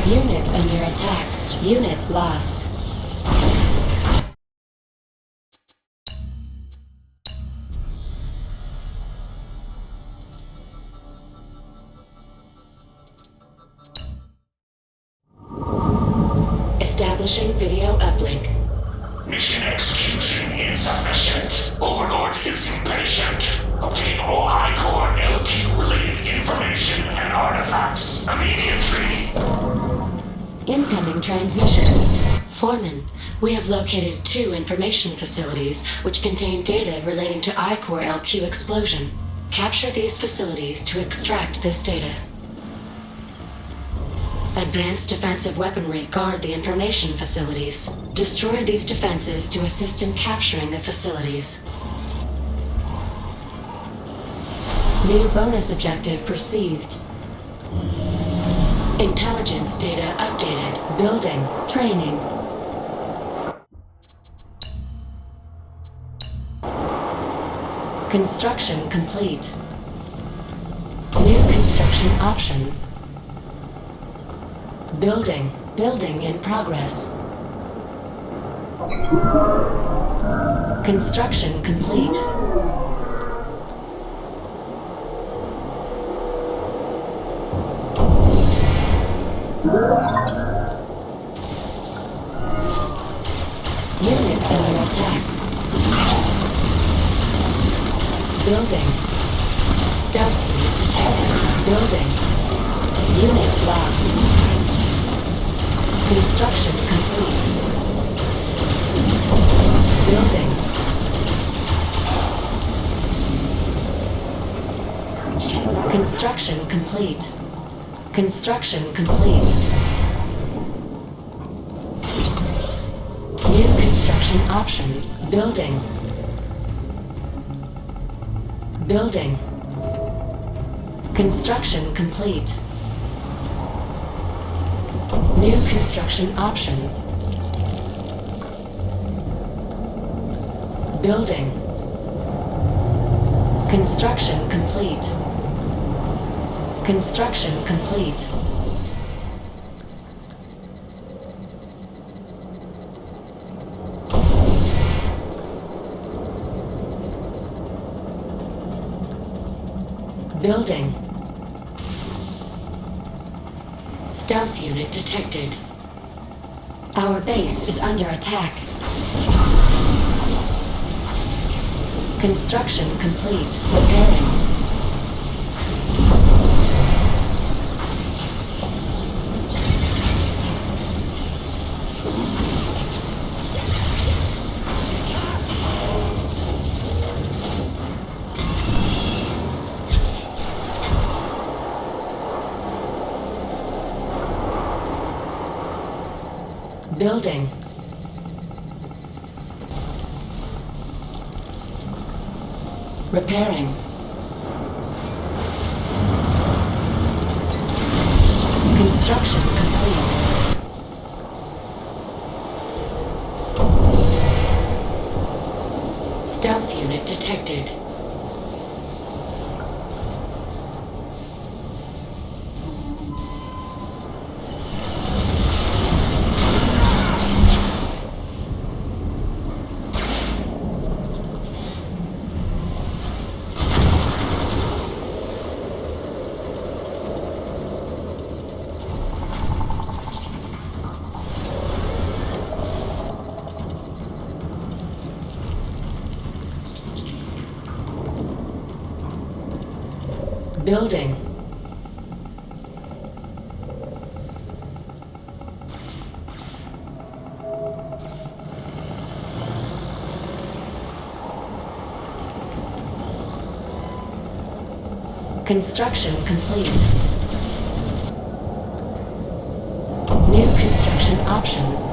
Unit under attack. Unit lost. Establishing video uplink. Mission execution insufficient. Overlord is impatient. Obtain all I-Core LQ-related information and artifacts immediately. Incoming transmission. Foreman, we have located 2 information facilities which contain data relating to I-Core LQ explosion. Capture these facilities to extract this data. Advanced defensive weaponry guard the information facilities. Destroy these defenses to assist in capturing the facilities. New bonus objective received. Intelligence data updated. Building. Training. Construction complete. New construction options. Building. Building in progress. Construction complete. Unit under attack. Building. Stealth unit detected. Building. Unit lost. Construction complete. Building. Construction complete. Construction complete. New construction options. Building. Building. Construction complete. New construction options. Building. Construction complete. Construction complete. Building. Stealth unit detected. Our base is under attack. Construction complete. Repairing. Building. Repairing. Construction complete. Stealth unit detected. Building. Construction complete. New construction options.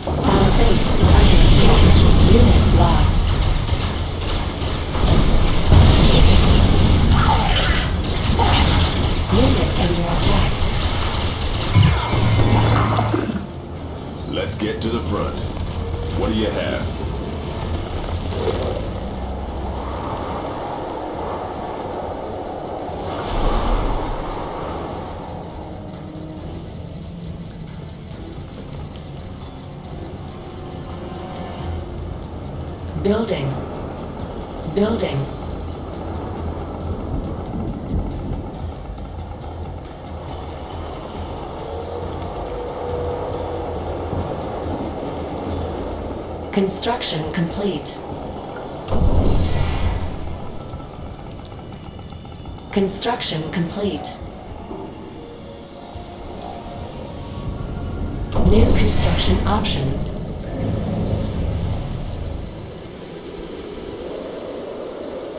Our base is under Get to the front. What do you have? Building. Building. Construction complete. Construction complete. New construction options.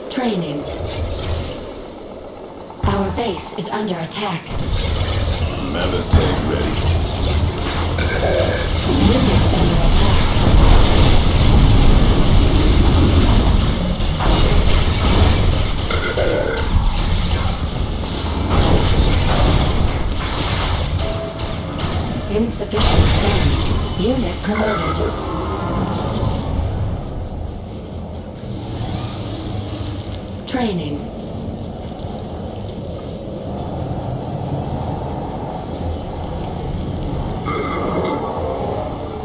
Training. Our base is under attack. Mammoth tank ready. Unit under attack. Insufficient funds. Unit promoted. Training.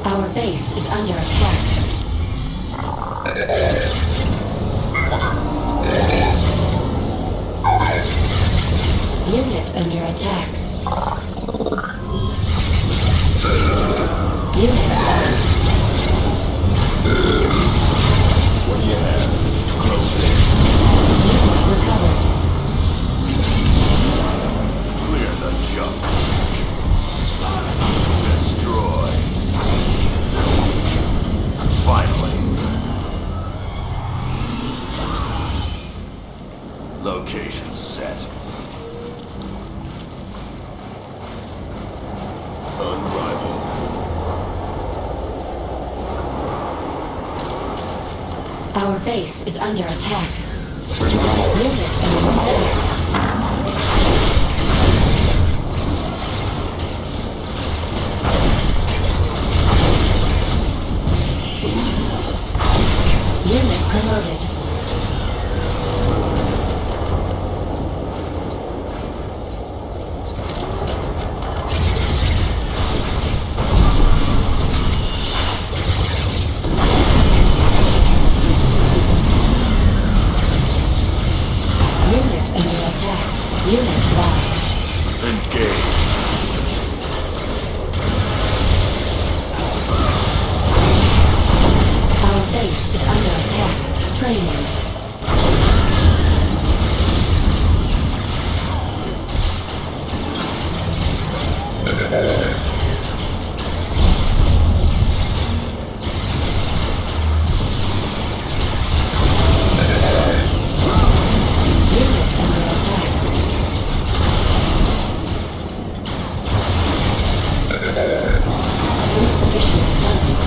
Our base is under attack. Unit under attack. Unit lost. What do you have? Close in. Unit recovered. Clear the junk. Destroy. Finally. Location set. Unrivaled. Our base is under attack. Unit under attack. Unit promoted. Unit under attack. Unit lost. Engage. Our base is under attack. Training. Unit under attack. Insufficient funds.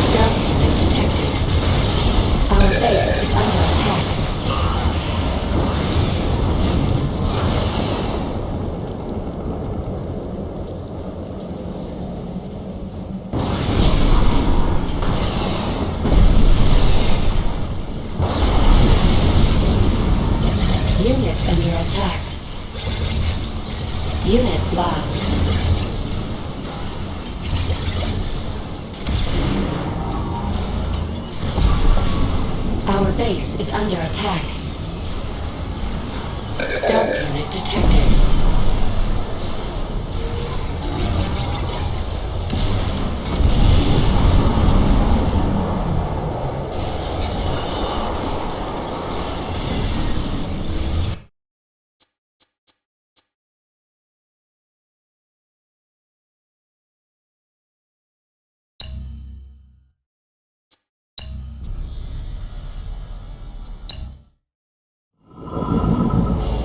Stealth unit detected. Our base is under attack. Unit under attack. Unit lost. Our base is under attack. Stealth unit detected.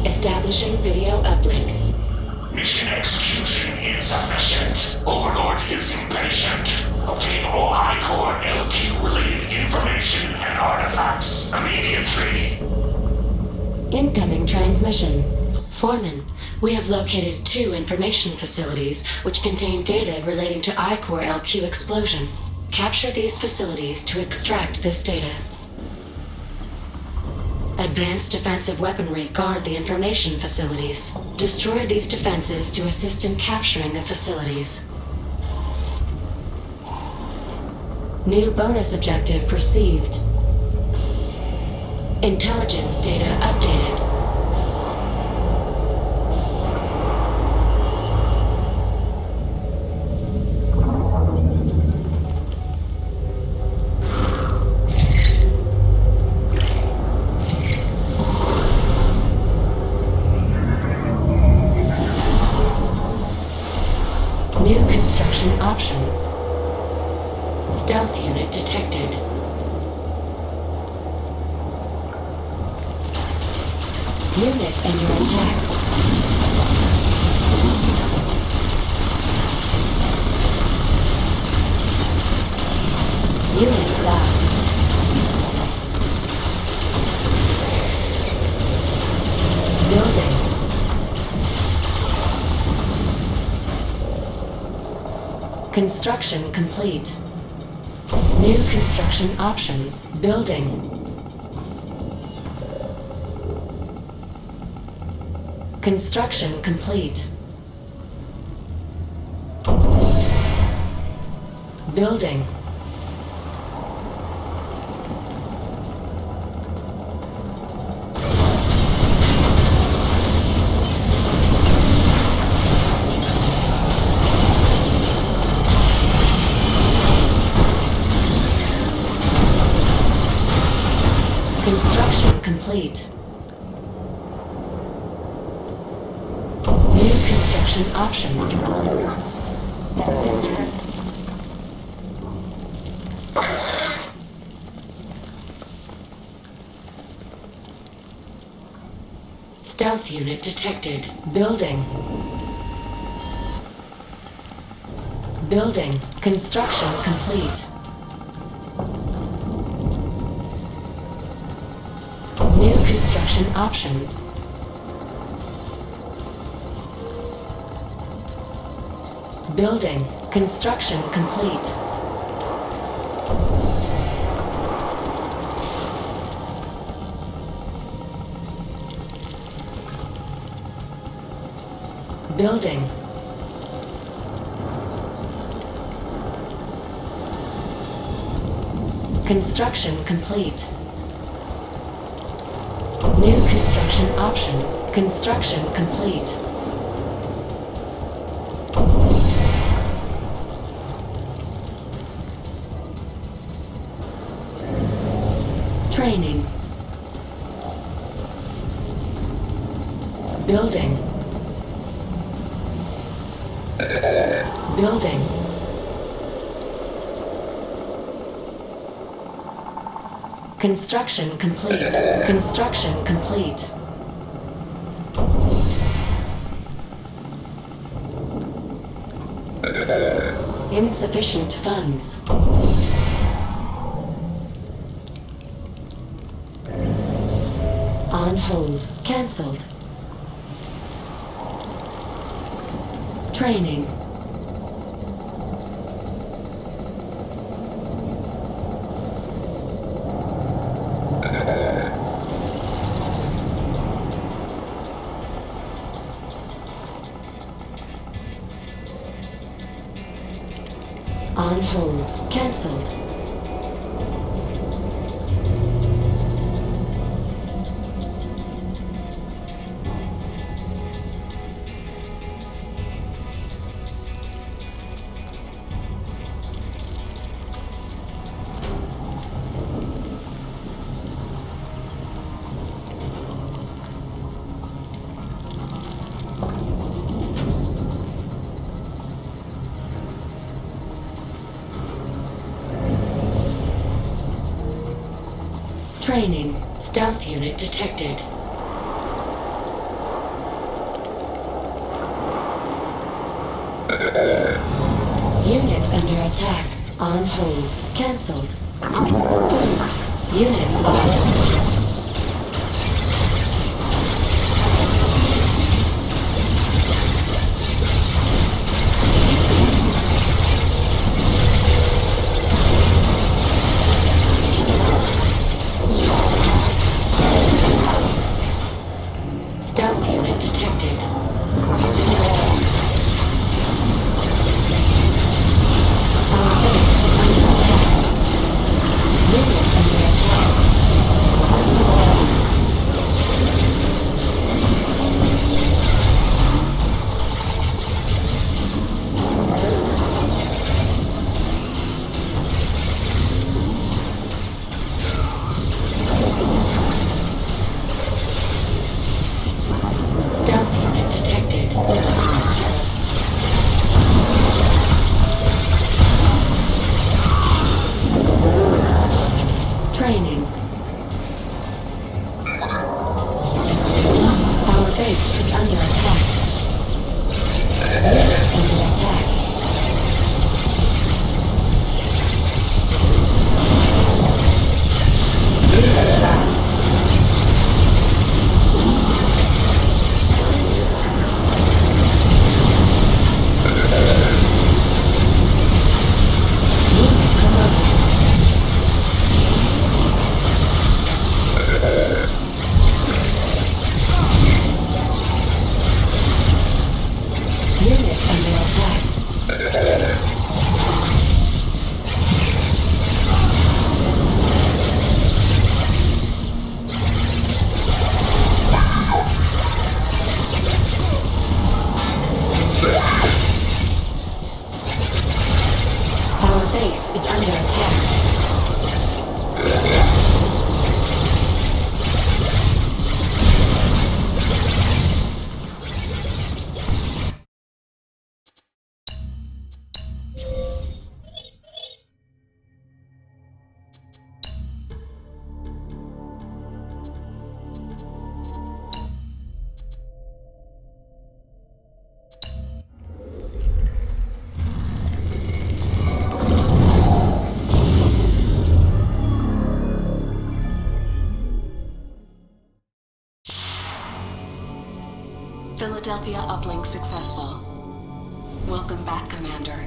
Establishing video uplink. Mission execution insufficient. Overlord is impatient. Obtain all I-Core LQ-related information and artifacts immediately. Incoming transmission. Foreman, We have located 2 information facilities which contain data relating to I-Core LQ explosion. Capture these facilities to extract this data. Advanced defensive weaponry guard the information facilities. Destroy these defenses to assist in capturing the facilities. New bonus objective received. Intelligence data updated. New construction options. Stealth unit detected. Unit under attack. Unit lost. Building. Construction complete. New construction options. Building. Construction complete. Building. Construction complete. New construction options. Stealth unit detected. Building. Building. Construction complete. New construction options. Building. Construction complete. Building. Construction complete. New construction options. Construction complete. Training. Building. Building. Construction complete. Construction complete. Insufficient funds. On hold. Cancelled. Training. On hold. Cancelled. Training. Stealth unit detected. Unit under attack. On hold. Cancelled. Unit lost. Stealth unit detected. Our base is under attack. Unit under attack. Stealth unit detected. Training. Our base is under attack. Unit under attack. Unit lost. Unit promoted. Unit under attack. Our base is under attack. Philadelphia uplink successful. Welcome back, Commander.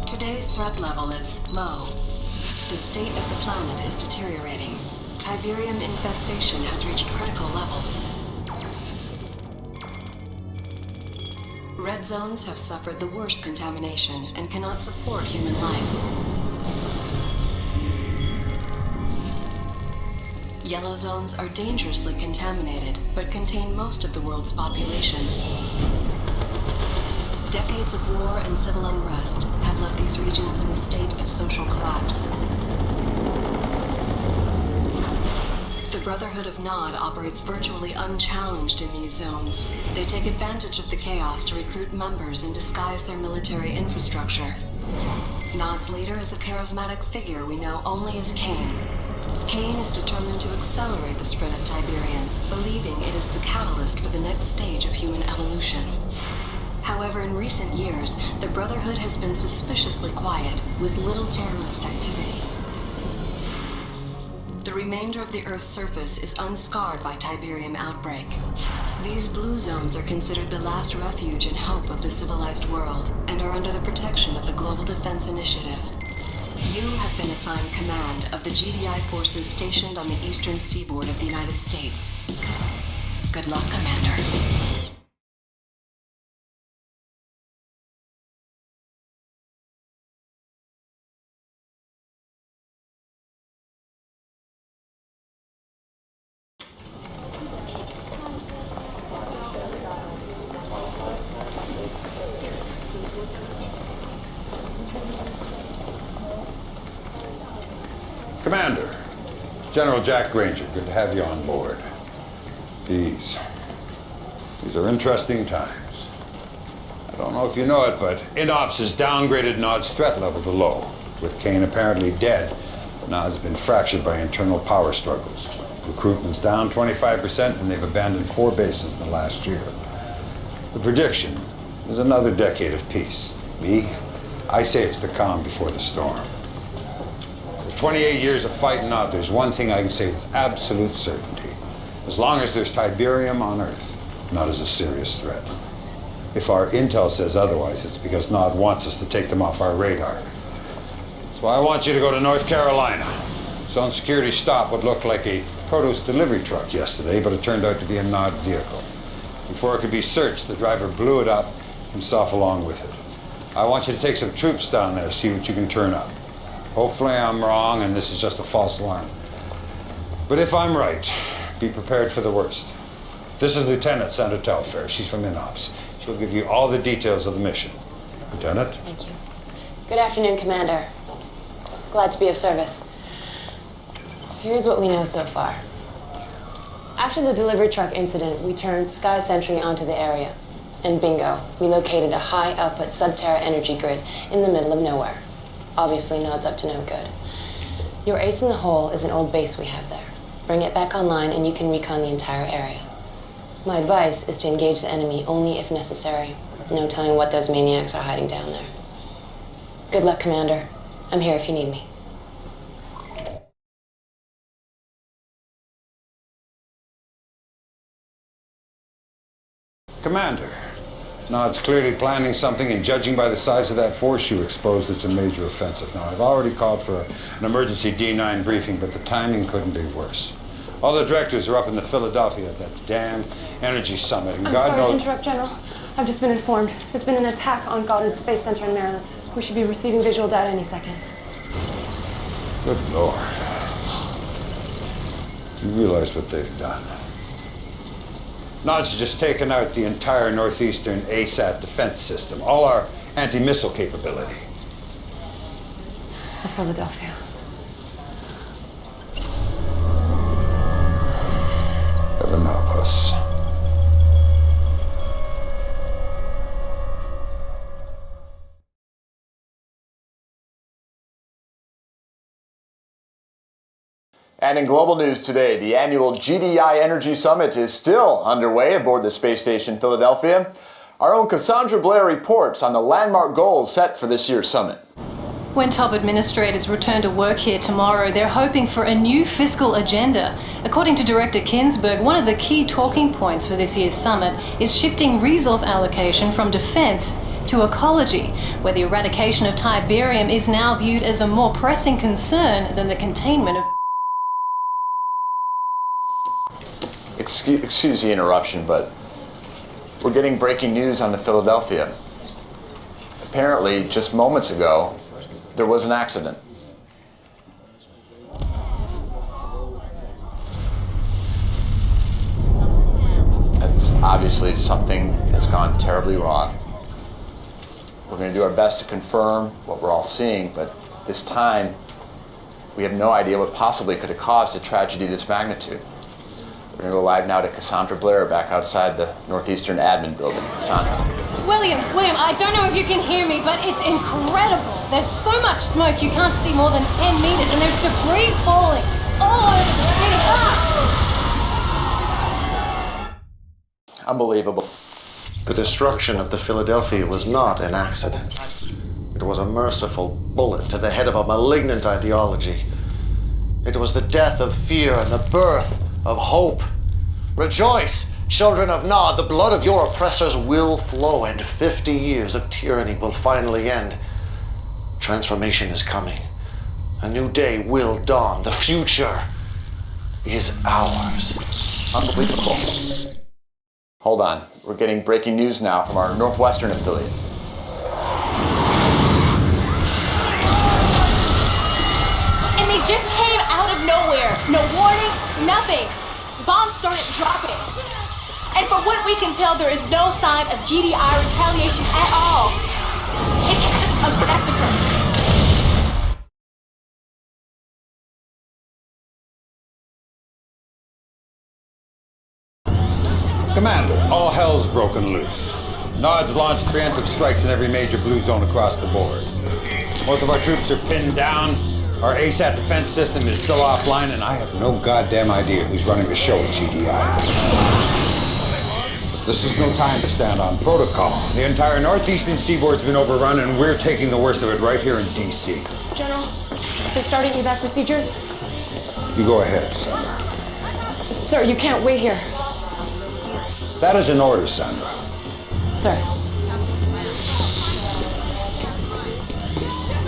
Today's threat level is low. The state of the planet is deteriorating. Tiberium infestation has reached critical levels. Red zones have suffered the worst contamination and cannot support human life. Yellow zones are dangerously contaminated, but contain most of the world's population. Decades of war and civil unrest have left these regions in a state of social collapse. The Brotherhood of Nod operates virtually unchallenged in these zones. They take advantage of the chaos to recruit members and disguise their military infrastructure. Nod's leader is a charismatic figure we know only as Kane. Kane is determined to accelerate the spread of Tiberium, believing it is the catalyst for the next stage of human evolution. However, in recent years, the Brotherhood has been suspiciously quiet, with little terrorist activity. The remainder of the Earth's surface is unscarred by Tiberium outbreak. These blue zones are considered the last refuge and hope of the civilized world, and are under the protection of the Global Defense Initiative. You have been assigned command of the GDI forces stationed on the eastern seaboard of the United States. Good luck, Commander. Commander, General Jack Granger, good to have you on board. These are interesting times. I don't know if you know it, but INOPS has downgraded Nod's threat level to low. With Kane apparently dead, Nod's been fractured by internal power struggles. Recruitment's down 25%, and they've abandoned 4 bases in the last year. The prediction is another decade of peace. I say it's the calm before the storm. 28 years of fighting out, there's one thing I can say with absolute certainty. As long as there's Tiberium on Earth, Nod is a serious threat. If our intel says otherwise, it's because Nod wants us to take them off our radar. So I want you to go to North Carolina. Zone security stop would look like a Protos delivery truck yesterday, but it turned out to be a Nod vehicle. Before it could be searched, the driver blew it up, himself along with it. I want you to take some troops down there, see what you can turn up. Hopefully I'm wrong and this is just a false alarm. But if I'm right, be prepared for the worst. This is Lieutenant Sandra Telfair. She's from INOPS. She'll give you all the details of the mission. Lieutenant? Thank you. Good afternoon, Commander. Glad to be of service. Here's what we know so far. After the delivery truck incident, we turned Sky Sentry onto the area. And bingo, we located a high-output Subterra energy grid in the middle of nowhere. Obviously, Nod's up to no good. Your ace in the hole is an old base we have there. Bring it back online and you can recon the entire area. My advice is to engage the enemy only if necessary. No telling what those maniacs are hiding down there. Good luck, Commander. I'm here if you need me. Commander, Nod's clearly planning something, and judging by the size of that force you exposed, it's a major offensive. Now, I've already called for an emergency D9 briefing, but the timing couldn't be worse. All the directors are up in the Philadelphia at that damn energy summit, and I'm God sorry knows... to interrupt, General. I've just been informed. There's been an attack on Goddard Space Center in Maryland. We should be receiving visual data any second. Good Lord. You realize what they've done? Nod's just taken out the entire northeastern ASAT defense system, all our anti-missile capability. The Philadelphia. Heaven help us. And in global news today, the annual GDI Energy Summit is still underway aboard the space station Philadelphia. Our own Cassandra Blair reports on the landmark goals set for this year's summit. When top administrators return to work here tomorrow, they're hoping for a new fiscal agenda. According to Director Kinsberg, one of the key talking points for this year's summit is shifting resource allocation from defense to ecology, where the eradication of Tiberium is now viewed as a more pressing concern than the containment of... Excuse the interruption, but we're getting breaking news on the Philadelphia. Apparently, just moments ago, there was an accident. That's obviously something that's gone terribly wrong. We're going to do our best to confirm what we're all seeing, but this time, we have no idea what possibly could have caused a tragedy of this magnitude. We're going to go live now to Cassandra Blair back outside the Northeastern Admin Building. Cassandra. William, I don't know if you can hear me, but it's incredible. There's so much smoke you can't see more than 10 meters, and there's debris falling all over the city. Unbelievable. The destruction of the Philadelphia was not an accident. It was a merciful bullet to the head of a malignant ideology. It was the death of fear and the birth of hope. Rejoice, children of Nod, the blood of your oppressors will flow, and 50 years of tyranny will finally end. Transformation is coming. A new day will dawn. The future is ours. Unbelievable. Hold on. We're getting breaking news now from our Northwestern affiliate. And they just came out of nowhere. No warning, nothing. Bombs started dropping. And from what we can tell, there is no sign of GDI retaliation at all. It's just a massacre. Commander, all hell's broken loose. Nod's launched preemptive strikes in every major blue zone across the board. Most of our troops are pinned down. Our ASAT defense system is still offline, and I have no goddamn idea who's running the show at GDI. This is no time to stand on protocol. The entire northeastern seaboard's been overrun, and we're taking the worst of it right here in D.C. General, they're starting evac procedures. You go ahead, Sandra. Sir, you can't wait here. That is an order, Sandra. Sir.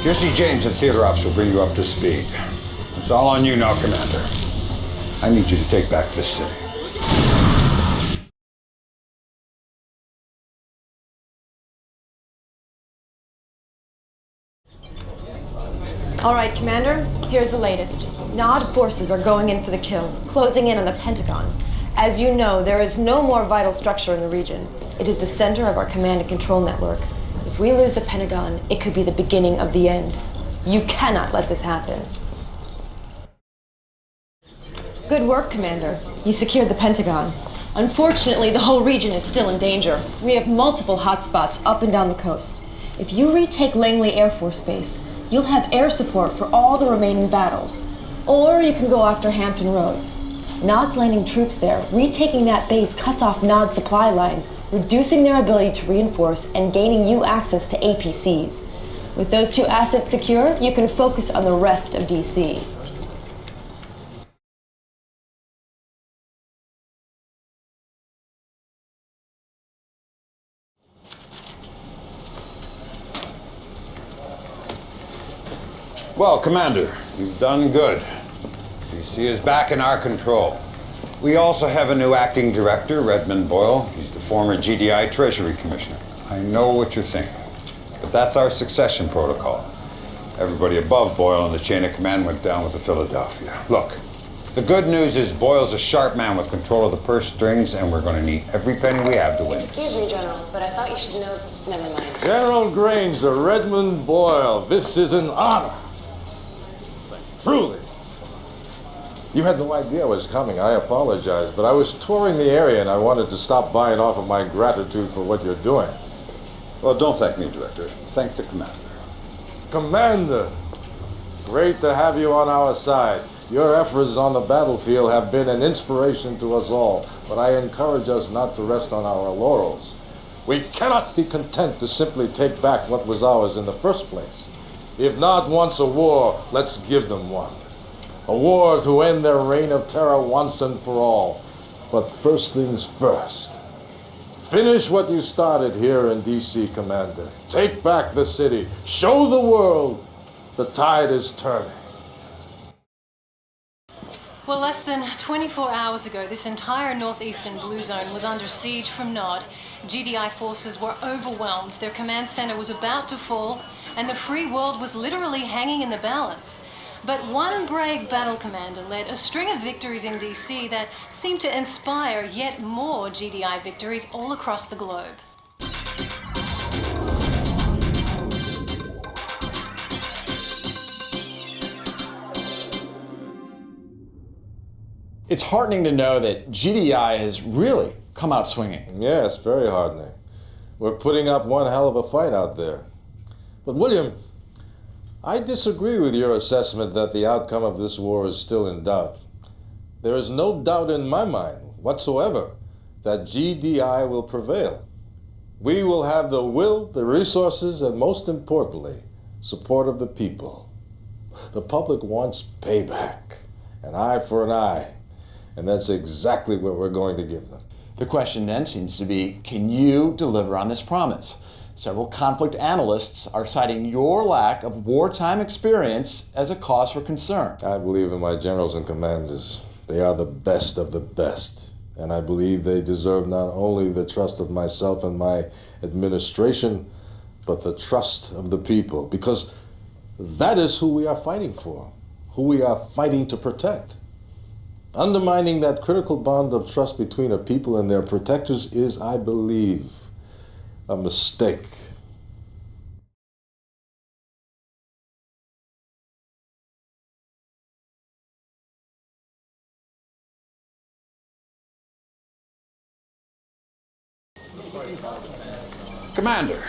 Jesse James at Theater Ops will bring you up to speed. It's all on you now, Commander. I need you to take back this city. All right, Commander, here's the latest. Nod forces are going in for the kill, closing in on the Pentagon. As you know, there is no more vital structure in the region. It is the center of our command and control network. If we lose the Pentagon, it could be the beginning of the end. You cannot let this happen. Good work, Commander. You secured the Pentagon. Unfortunately, the whole region is still in danger. We have multiple hotspots up and down the coast. If you retake Langley Air Force Base, you'll have air support for all the remaining battles. Or you can go after Hampton Roads. Nod's landing troops there. Retaking that base cuts off Nod's supply lines, reducing their ability to reinforce and gaining you access to APCs. With those two assets secure, you can focus on the rest of DC. Well, Commander, you've done good. DC is back in our control. We also have a new acting director, Redmond Boyle. He's the former GDI Treasury Commissioner. I know what you're thinking, but that's our succession protocol. Everybody above Boyle in the chain of command went down with the Philadelphia. Look, the good news is Boyle's a sharp man with control of the purse strings, and we're going to need every penny we have to win. Excuse me, General, but I thought you should know. Never mind. General Granger, Redmond Boyle, this is an honor. Truly. You had no idea I was coming. I apologize, but I was touring the area and I wanted to stop by and offer my gratitude for what you're doing. Well, don't thank me, Director. Thank the Commander. Commander, great to have you on our side. Your efforts on the battlefield have been an inspiration to us all, but I encourage us not to rest on our laurels. We cannot be content to simply take back what was ours in the first place. If Nod wants a war, let's give them one. A war to end their reign of terror once and for all. But first things first. Finish what you started here in DC, Commander. Take back the city. Show the world the tide is turning. Well, less than 24 hours ago, this entire northeastern blue zone was under siege from Nod. GDI forces were overwhelmed, their command center was about to fall, and the free world was literally hanging in the balance. But one brave battle commander led a string of victories in DC that seemed to inspire yet more GDI victories all across the globe. It's heartening to know that GDI has really come out swinging. Yes, very heartening. We're putting up one hell of a fight out there. But William, I disagree with your assessment that the outcome of this war is still in doubt. There is no doubt in my mind whatsoever that GDI will prevail. We will have the will, the resources, and most importantly, support of the people. The public wants payback, an eye for an eye, and that's exactly what we're going to give them. The question then seems to be, can you deliver on this promise? Several conflict analysts are citing your lack of wartime experience as a cause for concern. I believe in my generals and commanders. They are the best of the best. And I believe they deserve not only the trust of myself and my administration, but the trust of the people. Because that is who we are fighting for, who we are fighting to protect. Undermining that critical bond of trust between a people and their protectors is, I believe, a mistake. Commander,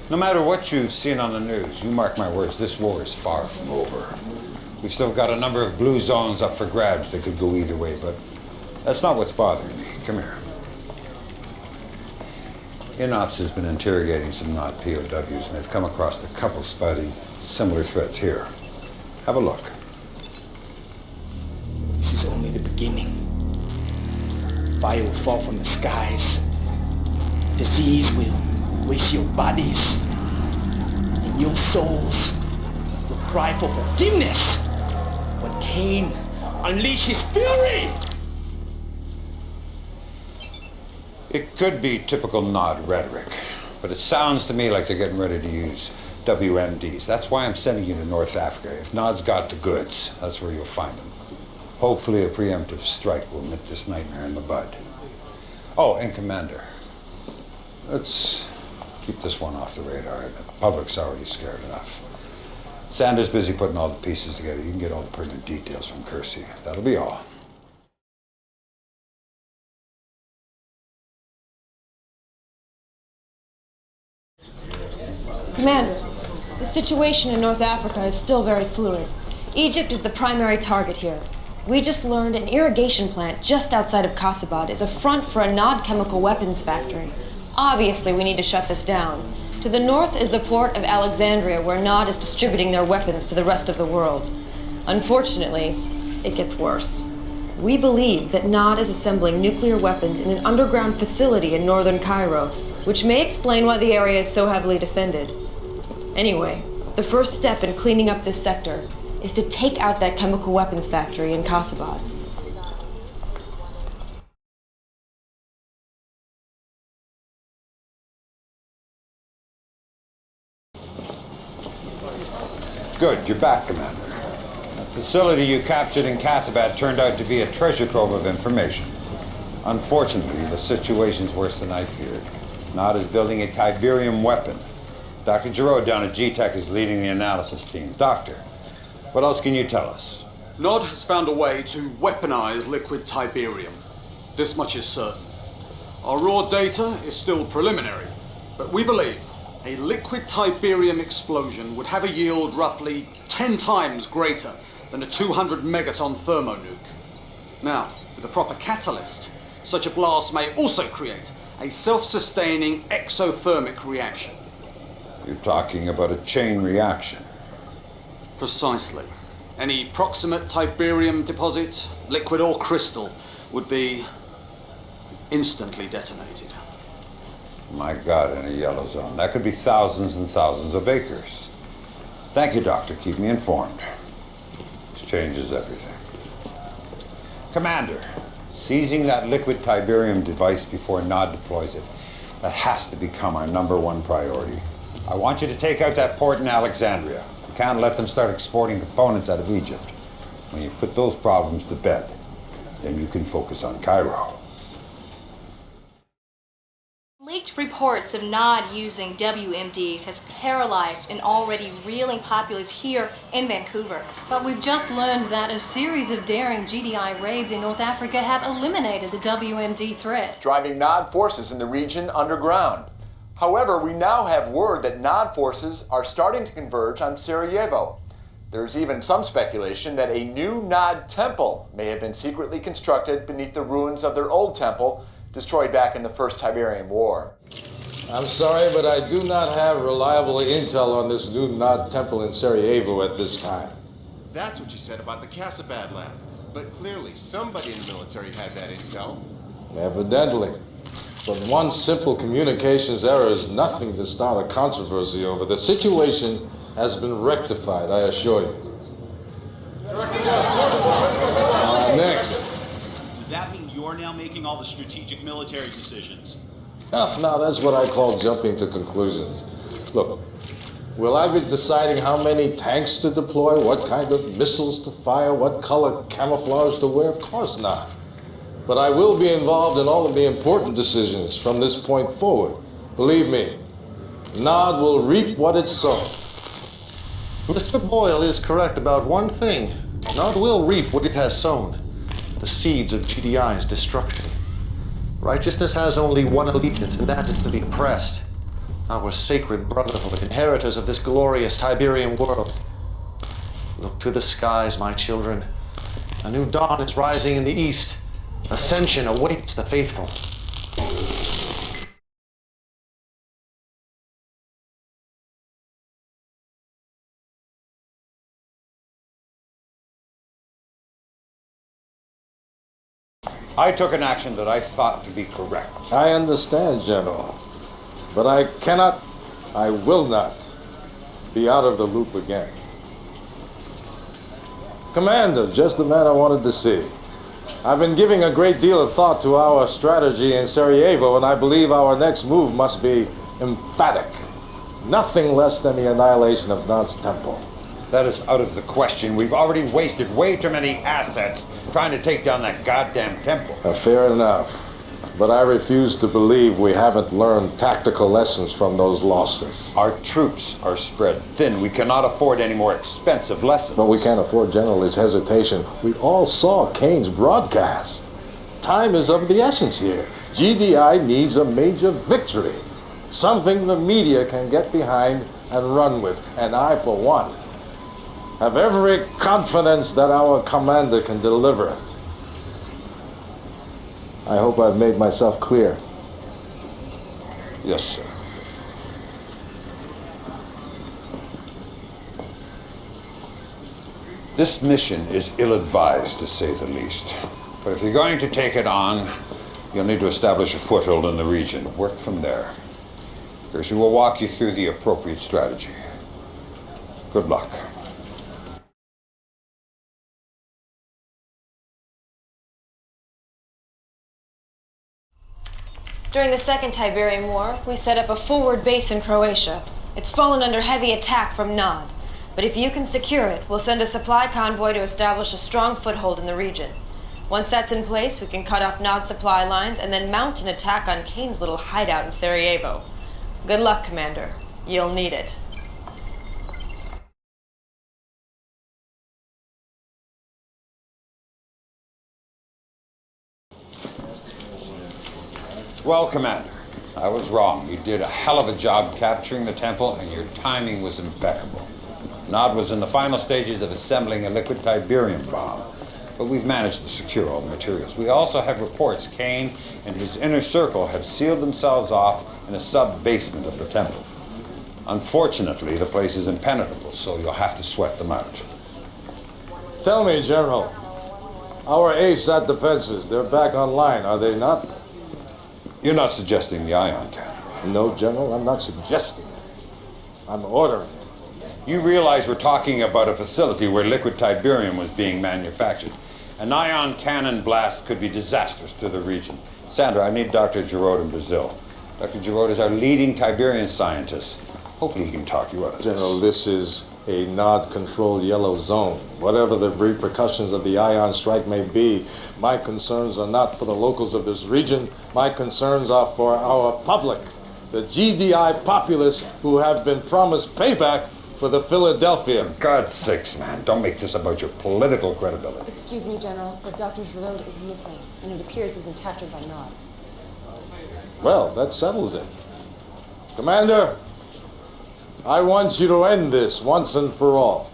no matter what you've seen on the news, you mark my words, this war is far from over. We've still got a number of blue zones up for grabs that could go either way, but that's not what's bothering me. Come here. INOPS has been interrogating some Nod POWs, and they've come across a couple spotty similar threats here. Have a look. This is only the beginning. Fire will fall from the skies. Disease will waste your bodies. And your souls will cry for forgiveness. What Cain unleash his fury! It could be typical Nod rhetoric, but it sounds to me like they're getting ready to use WMDs. That's why I'm sending you to North Africa. If Nod's got the goods, that's where you'll find them. Hopefully a preemptive strike will nip this nightmare in the bud. Oh, and Commander, let's keep this one off the radar. The public's already scared enough. Sanders busy putting all the pieces together. You can get all the pertinent details from Kersey. That'll be all. Commander, the situation in North Africa is still very fluid. Egypt is the primary target here. We just learned an irrigation plant just outside of Kasabad is a front for a Nod chemical weapons factory. Obviously, we need to shut this down. To the north is the port of Alexandria, where Nod is distributing their weapons to the rest of the world. Unfortunately, it gets worse. We believe that Nod is assembling nuclear weapons in an underground facility in northern Cairo, which may explain why the area is so heavily defended. Anyway, the first step in cleaning up this sector is to take out that chemical weapons factory in Kasabad. Good, you're back, Commander. The facility you captured in Kasabad turned out to be a treasure trove of information. Unfortunately, the situation's worse than I feared. Nod is building a Tiberium weapon. Dr. Giroux down at GTEC is leading the analysis team. Doctor, what else can you tell us? Nod has found a way to weaponize liquid Tiberium. This much is certain. Our raw data is still preliminary, but we believe a liquid Tiberium explosion would have a yield roughly 10 times greater than a 200 megaton thermonuke. Now, with a proper catalyst, such a blast may also create a self-sustaining exothermic reaction. You're talking about a chain reaction. Precisely. Any proximate Tiberium deposit, liquid or crystal, would be instantly detonated. My God, in a yellow zone. That could be thousands and thousands of acres. Thank you, Doctor. Keep me informed. This changes everything. Commander, seizing that liquid Tiberium device before Nod deploys it, that has to become our #1 priority. I want you to take out that port in Alexandria. You can't let them start exporting components out of Egypt. When you've put those problems to bed, then you can focus on Cairo. Leaked reports of Nod using WMDs has paralyzed an already reeling populace here in Vancouver. But we've just learned that a series of daring GDI raids in North Africa have eliminated the WMD threat, driving Nod forces in the region underground. However, we now have word that Nod forces are starting to converge on Sarajevo. There's even some speculation that a new Nod temple may have been secretly constructed beneath the ruins of their old temple, destroyed back in the First Tiberium War. I'm sorry, but I do not have reliable intel on this new Nod temple in Sarajevo at this time. That's what you said about the Kasabad lab. But clearly, somebody in the military had that intel. Evidently. But one simple communications error is nothing to start a controversy over. The situation has been rectified, I assure you. Next. Does that mean you're now making all the strategic military decisions? Now that's what I call jumping to conclusions. Look, will I be deciding how many tanks to deploy, what kind of missiles to fire, what color camouflage to wear? Of course not. But I will be involved in all of the important decisions from this point forward. Believe me, Nod will reap what it sown. Mr. Boyle is correct about one thing. Nod will reap what it has sown. The seeds of GDI's destruction. Righteousness has only one allegiance, and that is to the oppressed. Our sacred brotherhood, inheritors of this glorious Tiberium world. Look to the skies, my children. A new dawn is rising in the east. Ascension awaits the faithful. I took an action that I thought to be correct. I understand, General. But I will not be out of the loop again. Commander, just the man I wanted to see. I've been giving a great deal of thought to our strategy in Sarajevo, and I believe our next move must be emphatic. Nothing less than the annihilation of Nod's temple. That is out of the question. We've already wasted way too many assets trying to take down that goddamn temple. Fair enough. But I refuse to believe we haven't learned tactical lessons from those losses. Our troops are spread thin. We cannot afford any more expensive lessons. But we can't afford General's hesitation. We all saw Kane's broadcast. Time is of the essence here. GDI needs a major victory. Something the media can get behind and run with. And I, for one, have every confidence that our commander can deliver it. I hope I've made myself clear. Yes, sir. This mission is ill-advised, to say the least. But if you're going to take it on, you'll need to establish a foothold in the region. Work from there. Gershi will walk you through the appropriate strategy. Good luck. During the Second Tiberium War, we set up a forward base in Croatia. It's fallen under heavy attack from Nod. But if you can secure it, we'll send a supply convoy to establish a strong foothold in the region. Once that's in place, we can cut off Nod's supply lines and then mount an attack on Kane's little hideout in Sarajevo. Good luck, Commander. You'll need it. Well, Commander, I was wrong. You did a hell of a job capturing the temple, and your timing was impeccable. Nod was in the final stages of assembling a liquid Tiberium bomb, but we've managed to secure all the materials. We also have reports Kane and his inner circle have sealed themselves off in a sub-basement of the temple. Unfortunately, the place is impenetrable, so you'll have to sweat them out. Tell me, General, our ASAT defenses, they're back online, are they not? You're not suggesting the ion cannon? No, General, I'm not suggesting it. I'm ordering it. You realize we're talking about a facility where liquid Tiberium was being manufactured. An ion cannon blast could be disastrous to the region. Sandra, I need Dr. Giroud in Brazil. Dr. Giroud is our leading Tiberium scientist. Hopefully he can talk you out of General, this is a Nod-controlled yellow zone. Whatever the repercussions of the ion strike may be, my concerns are not for the locals of this region. My concerns are for our public, the GDI populace who have been promised payback for the Philadelphia. For God's sakes, man, don't make this about your political credibility. Excuse me, General, but Dr. Giroud is missing, and it appears he's been captured by Nod. Well, that settles it. Commander, I want you to end this once and for all.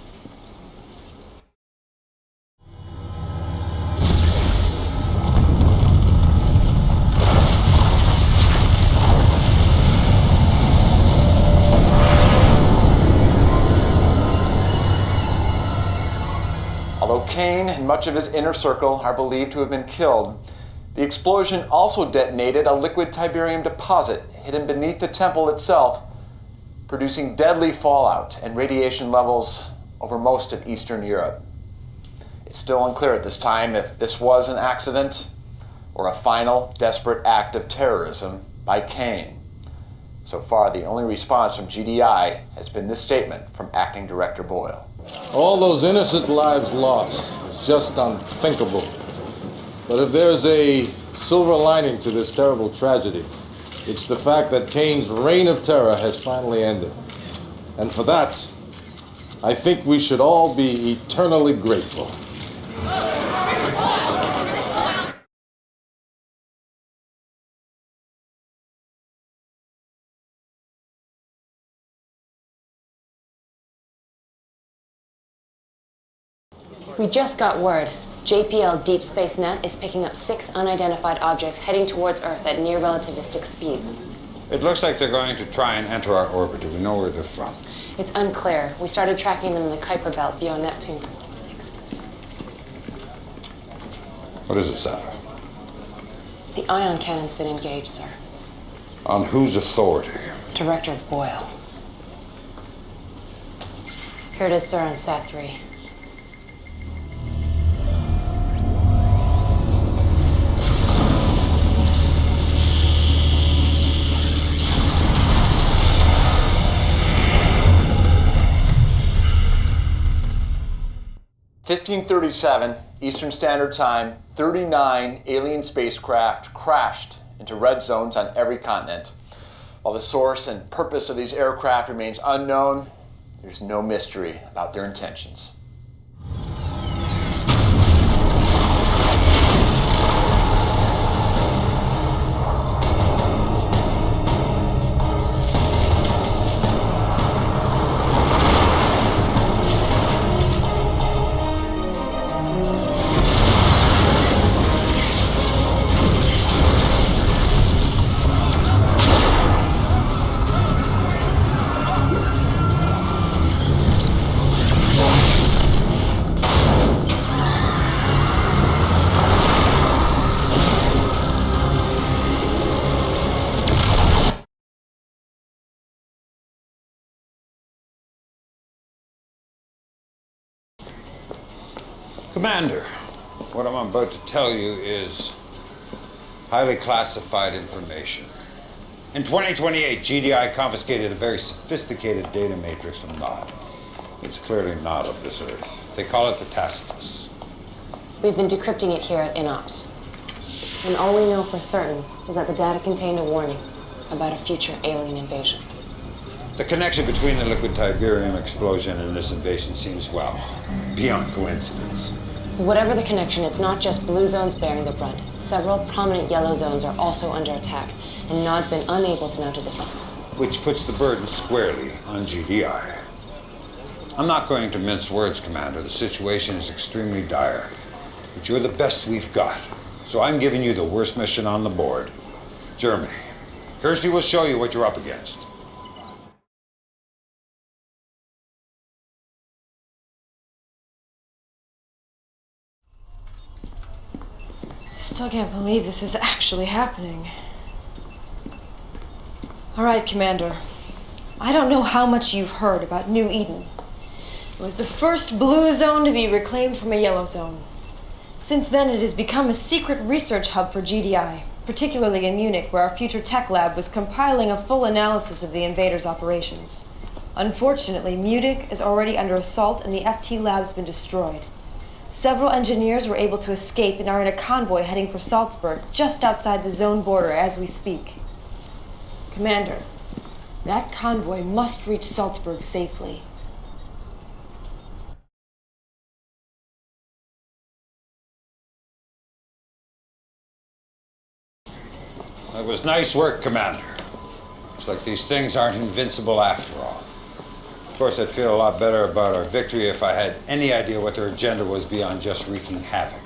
Although Kane and much of his inner circle are believed to have been killed, the explosion also detonated a liquid Tiberium deposit hidden beneath the temple itself, producing deadly fallout and radiation levels over most of Eastern Europe. It's still unclear at this time if this was an accident or a final, desperate act of terrorism by Kane. So far, the only response from GDI has been this statement from Acting Director Boyle. All those innocent lives lost is just unthinkable. But if there's a silver lining to this terrible tragedy, it's the fact that Kane's reign of terror has finally ended. And for that, I think we should all be eternally grateful. We just got word. JPL Deep Space Net is picking up 6 unidentified objects heading towards Earth at near relativistic speeds. It looks like they're going to try and enter our orbit. Do we know where they're from? It's unclear. We started tracking them in the Kuiper Belt beyond Neptune. Thanks. What is it, Sandra? The ion cannon's been engaged, sir. On whose authority? Director Boyle. Here it is, sir, on Sat 3. 1537 Eastern Standard Time, 39 alien spacecraft crashed into red zones on every continent. While the source and purpose of these aircraft remains unknown, there's no mystery about their intentions. Commander, what I'm about to tell you is highly classified information. In 2028, GDI confiscated a very sophisticated data matrix from Nod. It's clearly not of this Earth. They call it the Tacitus. We've been decrypting it here at INOPS. And all we know for certain is that the data contained a warning about a future alien invasion. The connection between the liquid Tiberium explosion and this invasion seems, well, beyond coincidence. Whatever the connection, it's not just blue zones bearing the brunt. Several prominent yellow zones are also under attack, and Nod's been unable to mount a defense. Which puts the burden squarely on GDI. I'm not going to mince words, Commander. The situation is extremely dire. But you're the best we've got. So I'm giving you the worst mission on the board. Germany. Kersey will show you what you're up against. I still can't believe this is actually happening. All right, Commander. I don't know how much you've heard about New Eden. It was the first blue zone to be reclaimed from a yellow zone. Since then, it has become a secret research hub for GDI, particularly in Munich, where our future tech lab was compiling a full analysis of the invaders' operations. Unfortunately, Munich is already under assault and the FT lab's been destroyed. Several engineers were able to escape and are in a convoy heading for Salzburg, just outside the zone border as we speak. Commander, that convoy must reach Salzburg safely. That was nice work, Commander. Looks like these things aren't invincible after all. Of course, I'd feel a lot better about our victory if I had any idea what their agenda was beyond just wreaking havoc.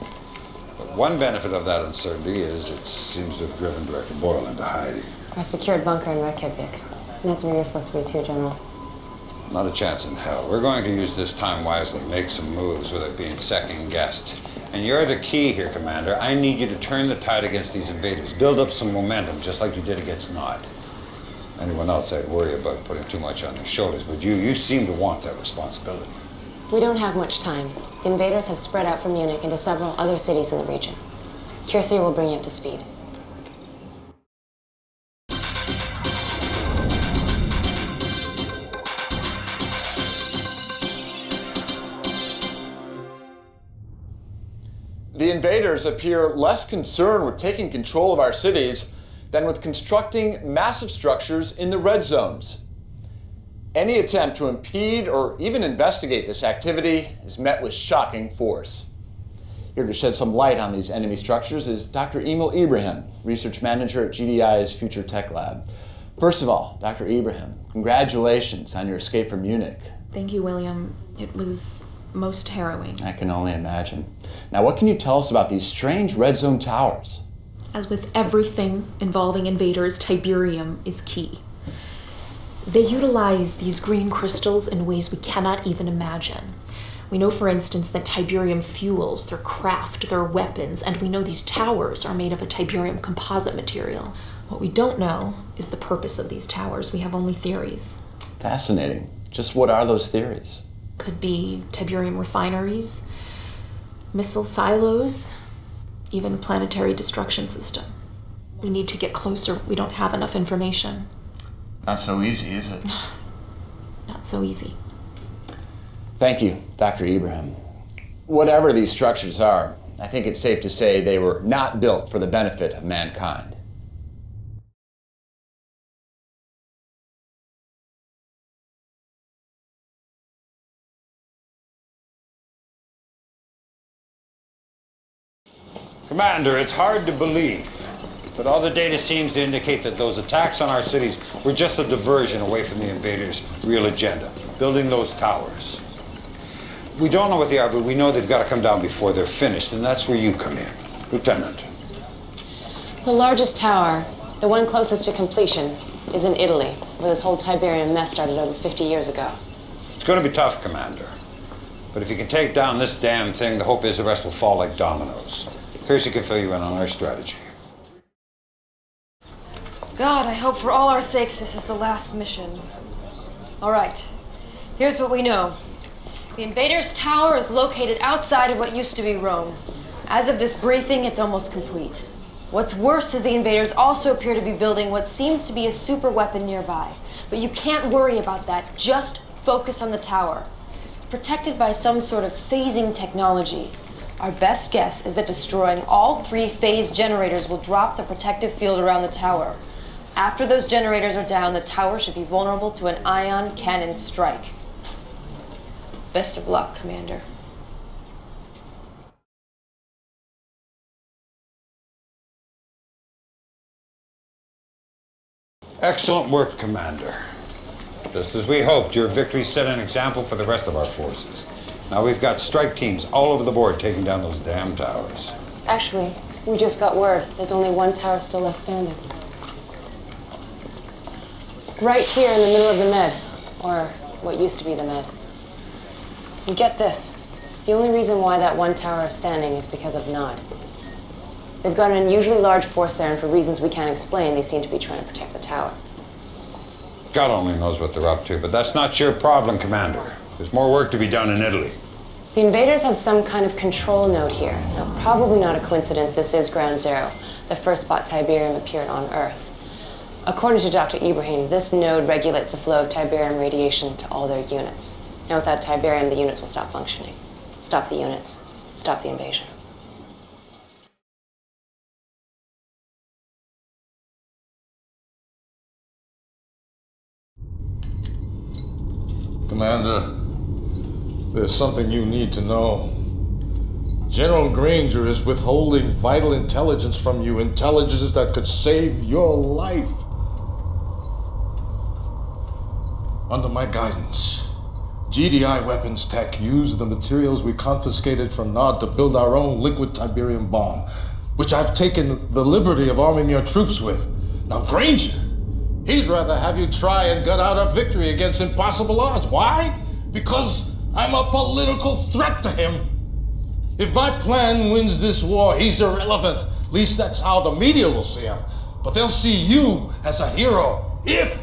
But one benefit of that uncertainty is it seems to have driven Director Boyle into hiding. Our secured bunker in Reykjavik. That's where you're supposed to be too, General. Not a chance in hell. We're going to use this time wisely, make some moves without being second-guessed. And you're the key here, Commander. I need you to turn the tide against these invaders. Build up some momentum, just like you did against Nod. Anyone else, I'd worry about putting too much on their shoulders, but you seem to want that responsibility. We don't have much time. The invaders have spread out from Munich into several other cities in the region. Kersey will bring you up to speed. The invaders appear less concerned with taking control of our cities than with constructing massive structures in the red zones. Any attempt to impede or even investigate this activity is met with shocking force. Here to shed some light on these enemy structures is Dr. Emil Ibrahim, research manager at GDI's Future Tech Lab. First of all, Dr. Ibrahim, congratulations on your escape from Munich. Thank you, William. It was most harrowing. I can only imagine. Now, what can you tell us about these strange red zone towers? As with everything involving invaders, Tiberium is key. They utilize these green crystals in ways we cannot even imagine. We know, for instance, that Tiberium fuels their craft, their weapons, and we know these towers are made of a Tiberium composite material. What we don't know is the purpose of these towers. We have only theories. Fascinating. Just what are those theories? Could be Tiberium refineries, missile silos, even a planetary destruction system. We need to get closer. We don't have enough information. Not so easy, is it? Not so easy. Thank you, Dr. Ibrahim. whatever these structures are, I think it's safe to say they were not built for the benefit of mankind. Commander, it's hard to believe, but all the data seems to indicate that those attacks on our cities were just a diversion away from the invaders' real agenda, building those towers. We don't know what they are, but we know they've got to come down before they're finished, and that's where you come in, Lieutenant. The largest tower, the one closest to completion, is in Italy, where this whole Tiberium mess started over 50 years ago. It's going to be tough, Commander. But if you can take down this damn thing, the hope is the rest will fall like dominoes. Kersey can fill you in on our strategy. God, I hope for all our sakes this is the last mission. All right, here's what we know. The invaders' tower is located outside of what used to be Rome. As of this briefing, it's almost complete. What's worse is the invaders also appear to be building what seems to be a super weapon nearby. But you can't worry about that, just focus on the tower. It's protected by some sort of phasing technology. Our best guess is that destroying all 3 phase generators will drop the protective field around the tower. After those generators are down, the tower should be vulnerable to an ion cannon strike. Best of luck, Commander. Excellent work, Commander. Just as we hoped, your victory set an example for the rest of our forces. Now we've got strike teams all over the board taking down those damn towers. Actually, we just got word there's only one tower still left standing. Right here in the middle of the Med, or what used to be the Med. And get this, the only reason why that one tower is standing is because of Nod. They've got an unusually large force there, and for reasons we can't explain, they seem to be trying to protect the tower. God only knows what they're up to, but that's not your problem, Commander. There's more work to be done in Italy. The invaders have some kind of control node here. Now, probably not a coincidence this is Ground Zero, the first spot Tiberium appeared on Earth. According to Dr. Ibrahim, this node regulates the flow of Tiberium radiation to all their units. And without Tiberium, the units will stop functioning. Stop the units, stop the invasion. Commander, there's something you need to know. General Granger is withholding vital intelligence from you, intelligence that could save your life. Under my guidance, GDI Weapons Tech used the materials we confiscated from Nod to build our own liquid Tiberium bomb, which I've taken the liberty of arming your troops with. Now, Granger, he'd rather have you try and gut out a victory against impossible odds. Why? Because I'm a political threat to him. If my plan wins this war, he's irrelevant. At least that's how the media will see him. But they'll see you as a hero if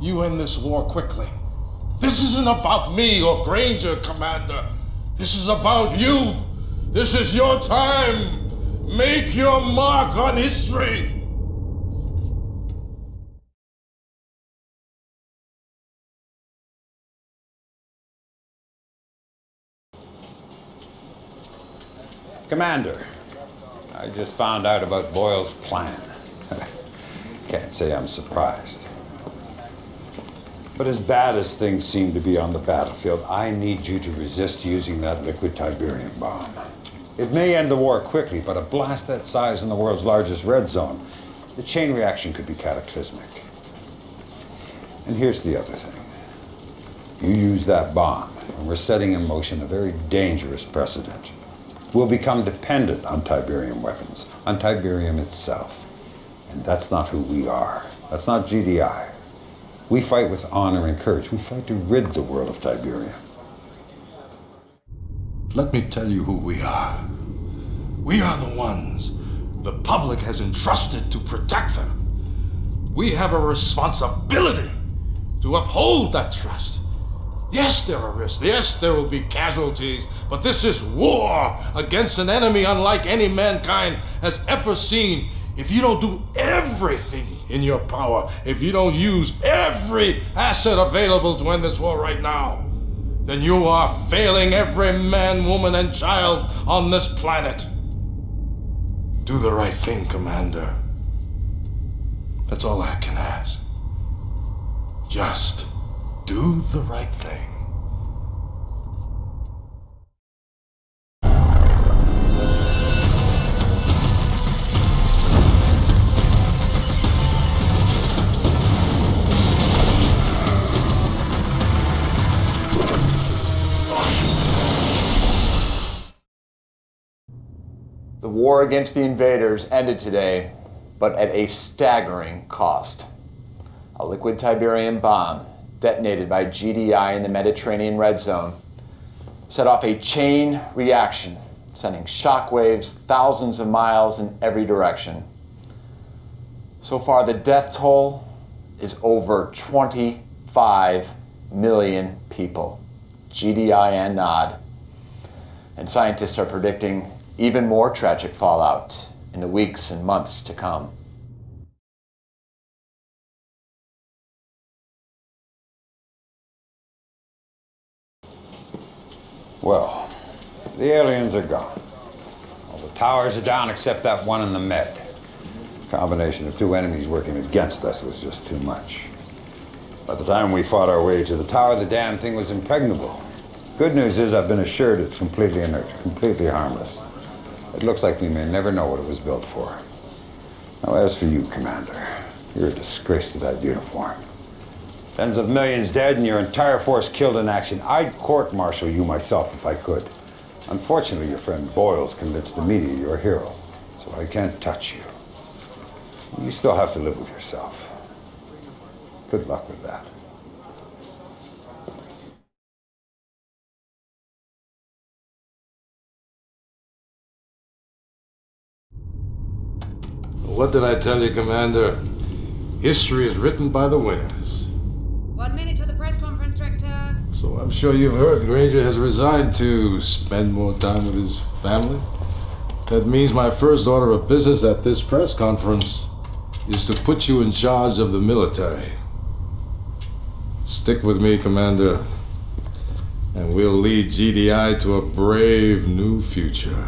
you end this war quickly. This isn't about me or Granger, Commander. This is about you. This is your time. Make your mark on history. Commander, I just found out about Boyle's plan. Can't say I'm surprised. But as bad as things seem to be on the battlefield, I need you to resist using that liquid Tiberium bomb. It may end the war quickly, but a blast that size in the world's largest red zone, the chain reaction could be cataclysmic. And here's the other thing. You use that bomb, and we're setting in motion a very dangerous precedent. We'll become dependent on Tiberium weapons, on Tiberium itself. And that's not who we are. That's not GDI. We fight with honor and courage. We fight to rid the world of Tiberium. Let me tell you who we are. We are the ones the public has entrusted to protect them. We have a responsibility to uphold that trust. Yes, there are risks. Yes, there will be casualties. But this is war against an enemy unlike any mankind has ever seen. If you don't do everything in your power, if you don't use every asset available to end this war right now, then you are failing every man, woman, and child on this planet. Do the right thing, Commander. That's all I can ask. Just do the right thing. The war against the invaders ended today, but at a staggering cost. A liquid Tiberium bomb detonated by GDI in the Mediterranean Red Zone set off a chain reaction, sending shockwaves thousands of miles in every direction. So far, the death toll is over 25 million people, GDI and NOD. And scientists are predicting even more tragic fallout in the weeks and months to come. Well, the aliens are gone. All the towers are down except that one in the Med. Combination of two enemies working against us was just too much. By the time we fought our way to the tower, the damn thing was impregnable. Good news is I've been assured it's completely inert, completely harmless. It looks like we may never know what it was built for. Now, as for you, Commander, you're a disgrace to that uniform. Tens of millions dead and your entire force killed in action. I'd court-martial you myself if I could. Unfortunately, your friend Boyle's convinced the media you're a hero, so I can't touch you. You still have to live with yourself. Good luck with that. What did I tell you, Commander? History is written by the winners. 1 minute to the press conference, Director. So I'm sure you've heard Granger has resigned to spend more time with his family. That means my first order of business at this press conference is to put you in charge of the military. Stick with me, Commander, and we'll lead GDI to a brave new future.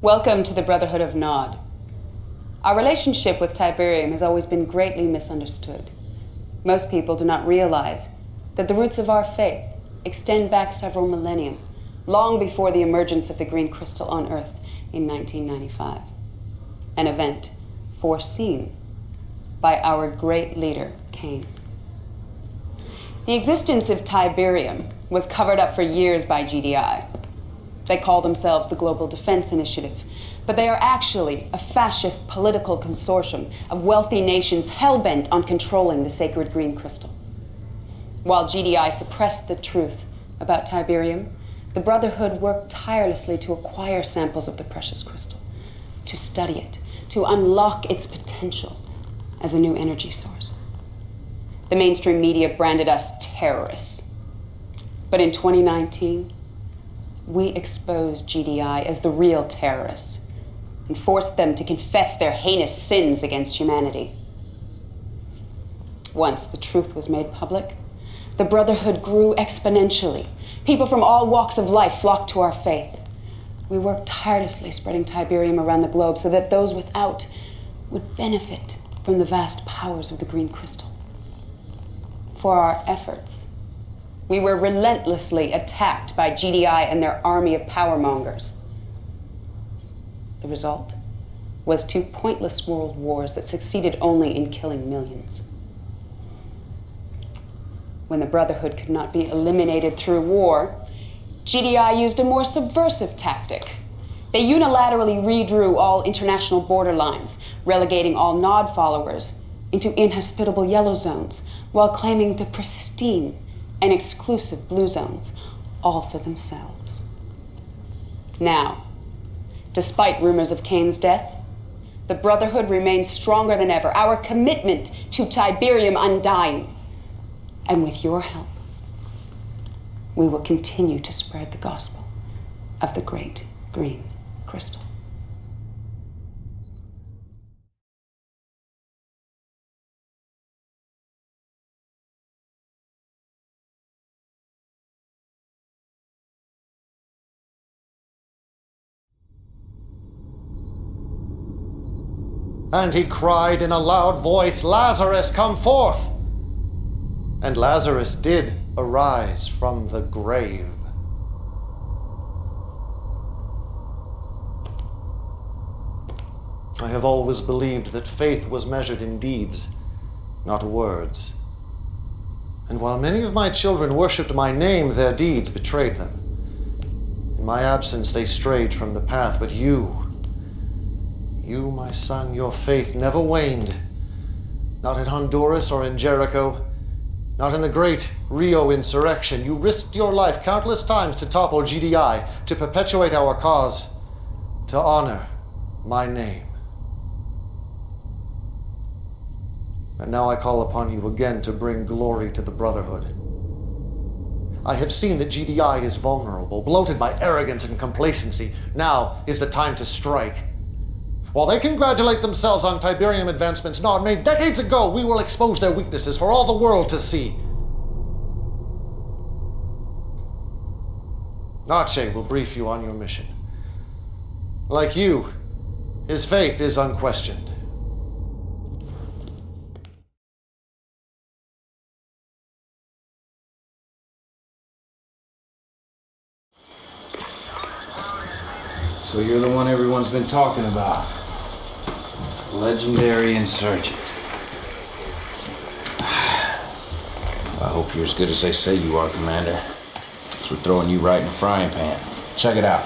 Welcome to the Brotherhood of Nod. Our relationship with Tiberium has always been greatly misunderstood. Most people do not realize that the roots of our faith extend back several millennium, long before the emergence of the green crystal on Earth in 1995. An event foreseen by our great leader, Cain. The existence of Tiberium was covered up for years by GDI. They call themselves the Global Defense Initiative, but they are actually a fascist political consortium of wealthy nations hell-bent on controlling the sacred green crystal. While GDI suppressed the truth about Tiberium, the Brotherhood worked tirelessly to acquire samples of the precious crystal, to study it, to unlock its potential as a new energy source. The mainstream media branded us terrorists. But in 2019, we exposed GDI as the real terrorists and forced them to confess their heinous sins against humanity. Once the truth was made public, the Brotherhood grew exponentially. People from all walks of life flocked to our faith. We worked tirelessly spreading Tiberium around the globe so that those without would benefit from the vast powers of the green crystal. For our efforts, we were relentlessly attacked by GDI and their army of powermongers. The result was 2 pointless world wars that succeeded only in killing millions. When the Brotherhood could not be eliminated through war, GDI used a more subversive tactic. They unilaterally redrew all international border lines, relegating all Nod followers into inhospitable yellow zones, while claiming the pristine and exclusive blue zones, all for themselves. Now, despite rumors of Cain's death, the Brotherhood remains stronger than ever, our commitment to Tiberium undying. And with your help, we will continue to spread the gospel of the great green crystal. And he cried in a loud voice, "Lazarus, come forth!" And Lazarus did arise from the grave. I have always believed that faith was measured in deeds, not words. And while many of my children worshipped my name, their deeds betrayed them. In my absence, they strayed from the path, but you, my son, your faith never waned. Not in Honduras or in Jericho, not in the great Rio insurrection. You risked your life countless times to topple GDI, to perpetuate our cause, to honor my name. And now I call upon you again to bring glory to the Brotherhood. I have seen that GDI is vulnerable, bloated by arrogance and complacency. Now is the time to strike. While they congratulate themselves on Tiberium advancements not made decades ago, we will expose their weaknesses for all the world to see. Nache will brief you on your mission. Like you, his faith is unquestioned. So you're the one everyone's been talking about. Legendary insurgent. I hope you're as good as they say you are, Commander. So we're throwing you right in the frying pan. Check it out.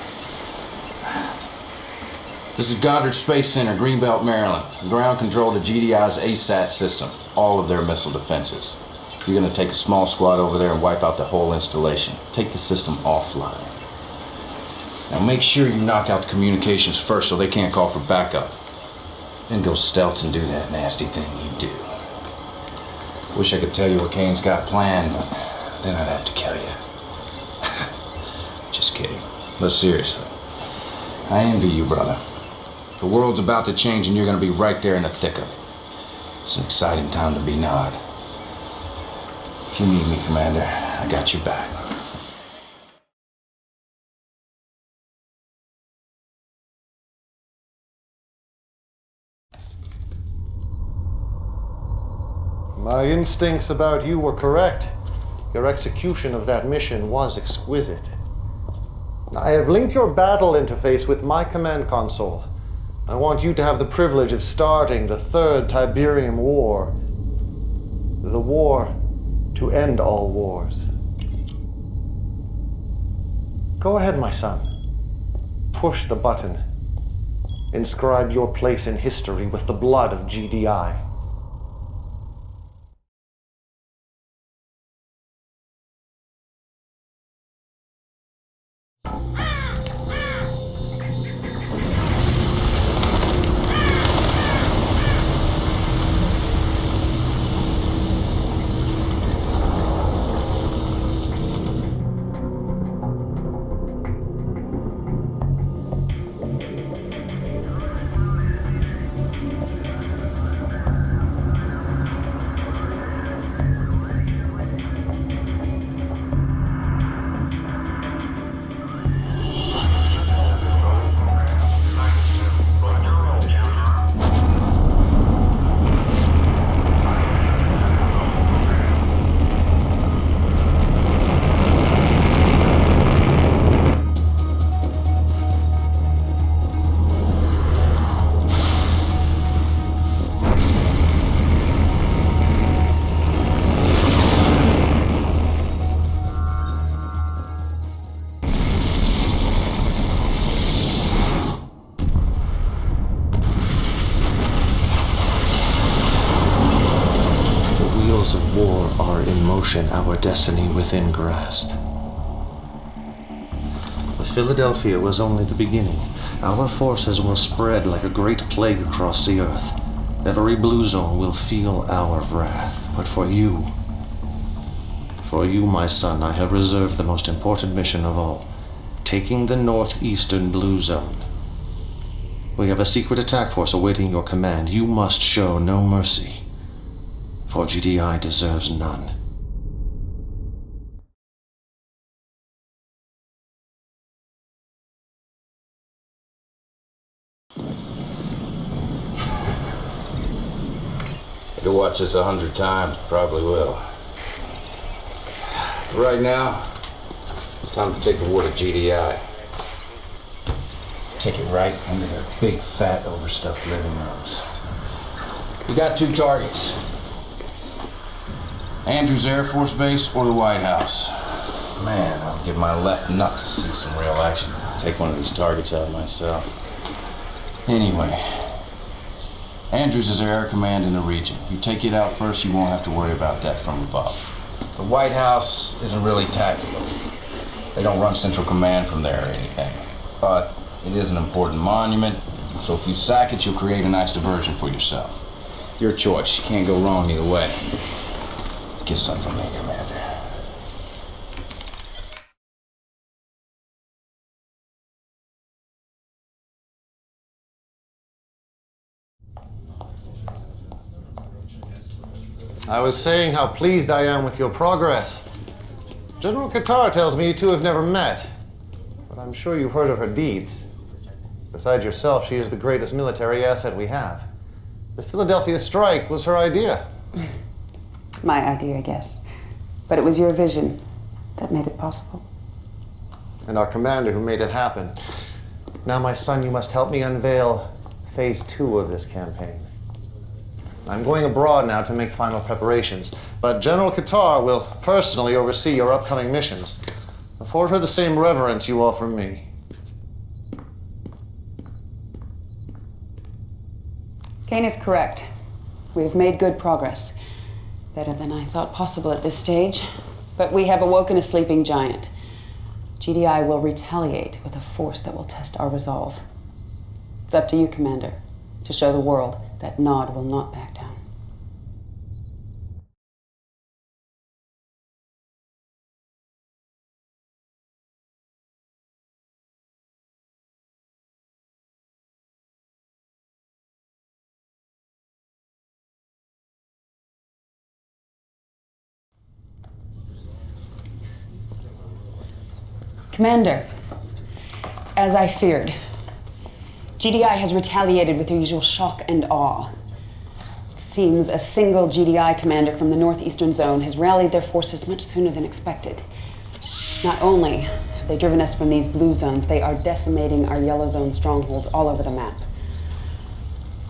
This is Goddard Space Center, Greenbelt, Maryland. Ground control to GDI's ASAT system. All of their missile defenses. You're gonna take a small squad over there and wipe out the whole installation. Take the system offline. Now make sure you knock out the communications first so they can't call for backup. Then go stealth and do that nasty thing you do. Wish I could tell you what Kane's got planned, but then I'd have to kill you. Just kidding. But seriously, I envy you, brother. The world's about to change and you're gonna be right there in the thick of it. It's an exciting time to be Nod. If you need me, Commander, I got your back. My instincts about you were correct. Your execution of that mission was exquisite. I have linked your battle interface with my command console. I want you to have the privilege of starting the Third Tiberium War. The war to end all wars. Go ahead, my son. Push the button. Inscribe your place in history with the blood of GDI. Of war are in motion, our destiny within grasp. But Philadelphia was only the beginning. Our forces will spread like a great plague across the earth. Every blue zone will feel our wrath. But for you, my son, I have reserved the most important mission of all, taking the northeastern blue zone. We have a secret attack force awaiting your command. You must show no mercy. For GDI deserves none. Had to watch this 100 times, probably will. Right now, it's time to take the war to GDI. Take it right into their big, fat, overstuffed living rooms. You got 2 targets. Andrews Air Force Base or the White House. Man, I'll give my left nut to see some real action. Take one of these targets out myself. Anyway, Andrews is Air Command in the region. You take it out first, you won't have to worry about death from above. The White House isn't really tactical. They don't run Central Command from there or anything. But it is an important monument, so if you sack it, you'll create a nice diversion for yourself. Your choice. You can't go wrong either way. Get something from me, Commander. I was saying how pleased I am with your progress. General Qatar tells me you two have never met, but I'm sure you've heard of her deeds. Besides yourself, she is the greatest military asset we have. The Philadelphia strike was her idea. My idea, yes. But it was your vision that made it possible. And our commander who made it happen. Now, my son, you must help me unveil phase 2 of this campaign. I'm going abroad now to make final preparations, but General Qatar will personally oversee your upcoming missions. Afford her the same reverence you offer me. Kane is correct. We have made good progress. Better than I thought possible at this stage. But we have awoken a sleeping giant. GDI will retaliate with a force that will test our resolve. It's up to you, Commander, to show the world that Nod will not back down. Commander, it's as I feared. GDI has retaliated with their usual shock and awe. It seems a single GDI commander from the northeastern zone has rallied their forces much sooner than expected. Not only have they driven us from these blue zones, they are decimating our yellow zone strongholds all over the map.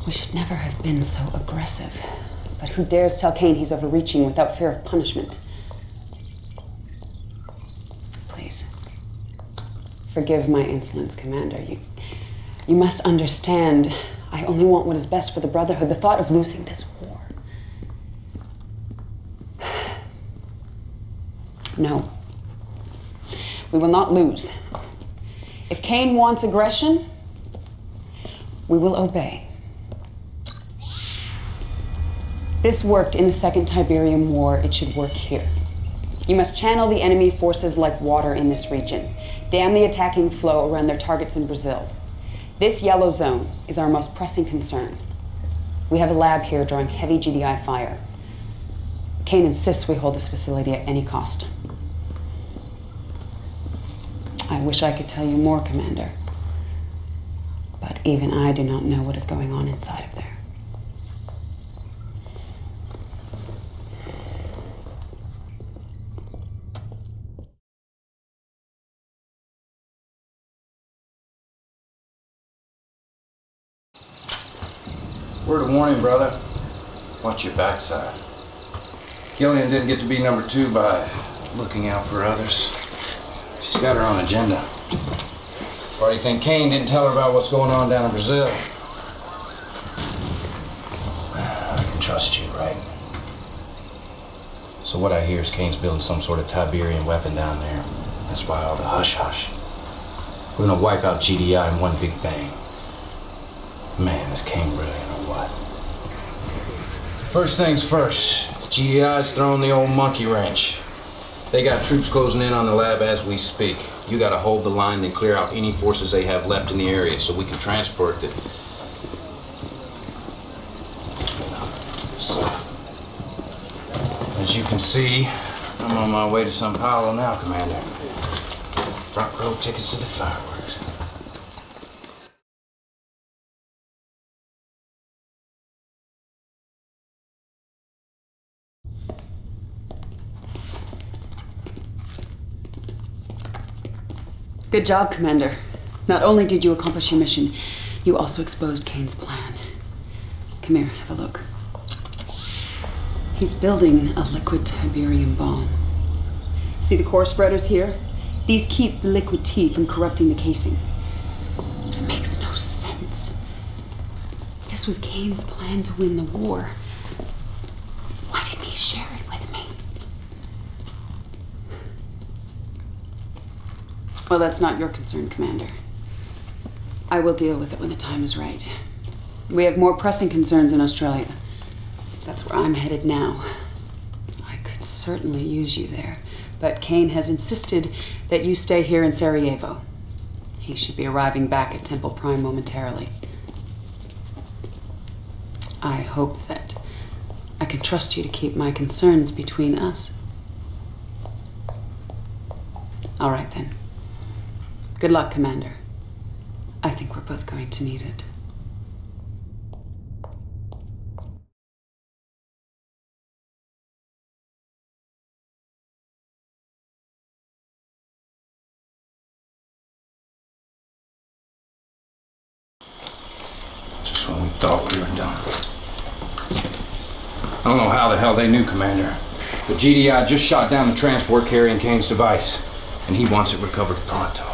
We should never have been so aggressive. But who dares tell Kane he's overreaching without fear of punishment? Please. Forgive my insolence, Commander. You must understand, I only want what is best for the Brotherhood. The thought of losing this war. No. We will not lose. If Kane wants aggression, we will obey. This worked in the Second Tiberium War. It should work here. You must channel the enemy forces like water in this region. Dam the attacking flow around their targets in Brazil. This yellow zone is our most pressing concern. We have a lab here drawing heavy GDI fire. Kane insists we hold this facility at any cost. I wish I could tell you more, Commander. But even I do not know what is going on inside of there. Word of warning, brother. Watch your backside. Killian didn't get to be number 2 by looking out for others. She's got her own agenda. Why do you think Kane didn't tell her about what's going on down in Brazil? I can trust you, right? So what I hear is Kane's building some sort of Tiberium weapon down there. That's why all the hush-hush. We're gonna wipe out GDI in one big bang. Man, is Kane brilliant or what? First things first, GDI's throwing the old monkey wrench. They got troops closing in on the lab as we speak. You gotta hold the line and clear out any forces they have left in the area so we can transport the stuff. As you can see, I'm on my way to Sao Paulo now, Commander. Front row tickets to the fireworks. Good job, Commander. Not only did you accomplish your mission, you also exposed Kane's plan. Come here, have a look. He's building a liquid Tiberium bomb. See the core spreaders here? These keep the liquid tea from corrupting the casing. It makes no sense. This was Kane's plan to win the war. Why didn't he share it with me? Well, that's not your concern, Commander. I will deal with it when the time is right. We have more pressing concerns in Australia. That's where I'm headed now. I could certainly use you there, but Kane has insisted that you stay here in Sarajevo. He should be arriving back at Temple Prime momentarily. I hope that I can trust you to keep my concerns between us. All right, then. Good luck, Commander. I think we're both going to need it. Just when we thought we were done. I don't know how the hell they knew, Commander, but GDI just shot down the transport carrying Kane's device, and he wants it recovered pronto.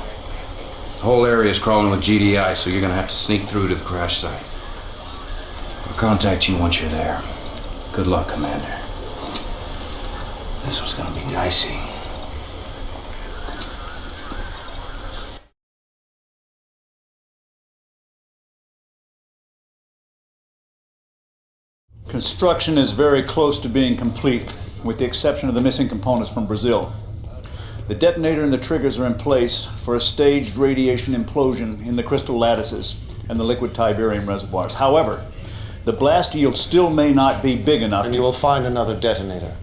The whole area is crawling with GDI, so you're gonna have to sneak through to the crash site. I'll contact you once you're there. Good luck, Commander. This was gonna be dicey. Construction is very close to being complete, with the exception of the missing components from Brazil. The detonator and the triggers are in place for a staged radiation implosion in the crystal lattices and the liquid Tiberium reservoirs. However, the blast yield still may not be big enough. And you will find another detonator.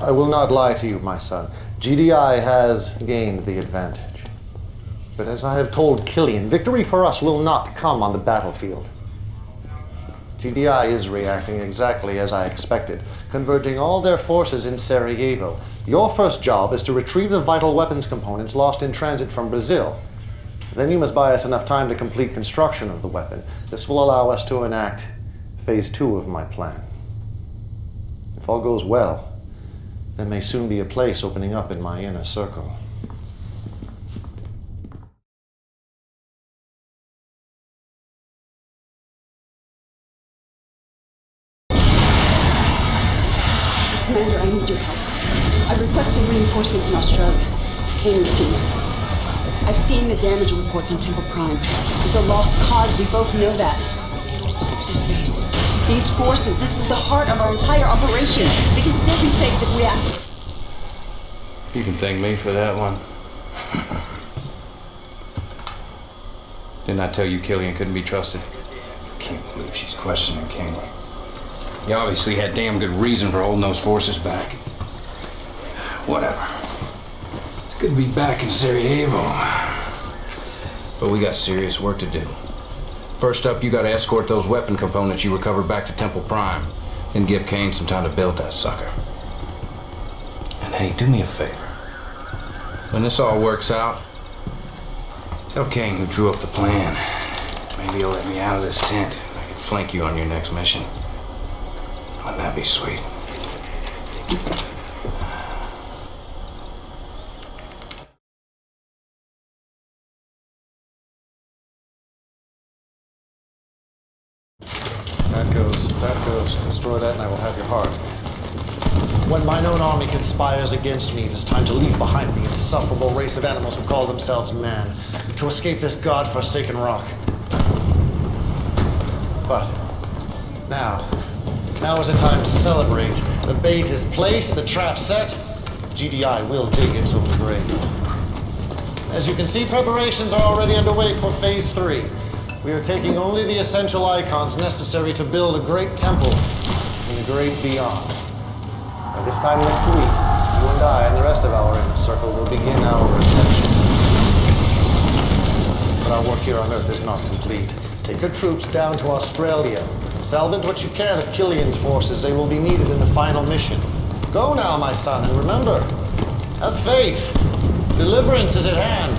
I will not lie to you, my son. GDI has gained the advantage. But as I have told Killian, victory for us will not come on the battlefield. GDI is reacting exactly as I expected, converging all their forces in Sarajevo. Your first job is to retrieve the vital weapons components lost in transit from Brazil. Then you must buy us enough time to complete construction of the weapon. This will allow us to enact phase 2 of my plan. If all goes well, there may soon be a place opening up in my inner circle. Commander, I need your help. I've requested reinforcements in Australia. Kane refused. I've seen the damage reports on Temple Prime. It's a lost cause, we both know that. This base, these forces, this is the heart of our entire operation. They can still be saved if we act. You can thank me for that one. Didn't I tell you Killian couldn't be trusted? Can't believe she's questioning Kane. You obviously had damn good reason for holding those forces back. Whatever. It's good to be back in Sarajevo. But we got serious work to do. First up, you gotta escort those weapon components you recovered back to Temple Prime, and give Kane some time to build that sucker. And hey, do me a favor. When this all works out, tell Kane who drew up the plan. Maybe he'll let me out of this tent. I can flank you on your next mission. Wouldn't that be sweet? That goes. Destroy that and I will have your heart. When mine own army conspires against me, it is time to leave behind the insufferable race of animals who call themselves man, to escape this god-forsaken rock. But now is the time to celebrate. The bait is placed, the trap set. GDI will dig its own grave. As you can see, preparations are already underway for phase 3. We are taking only the essential icons necessary to build a great temple in the great beyond. By this time next week, you and I and the rest of our inner circle will begin our ascension. But our work here on Earth is not complete. Take your troops down to Australia. Salvage what you can of Killian's forces. They will be needed in the final mission. Go now, my son, and remember, Have faith. Deliverance is at hand.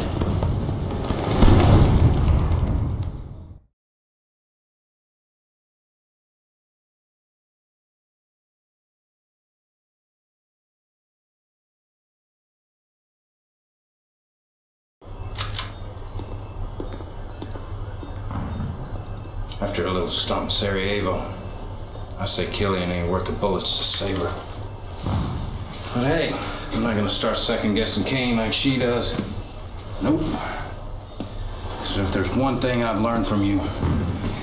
After a little stump in Sarajevo, I say Killian ain't worth the bullets to save her. But hey, I'm not gonna start second-guessing Kane like she does. Nope. Because if there's one thing I've learned from you,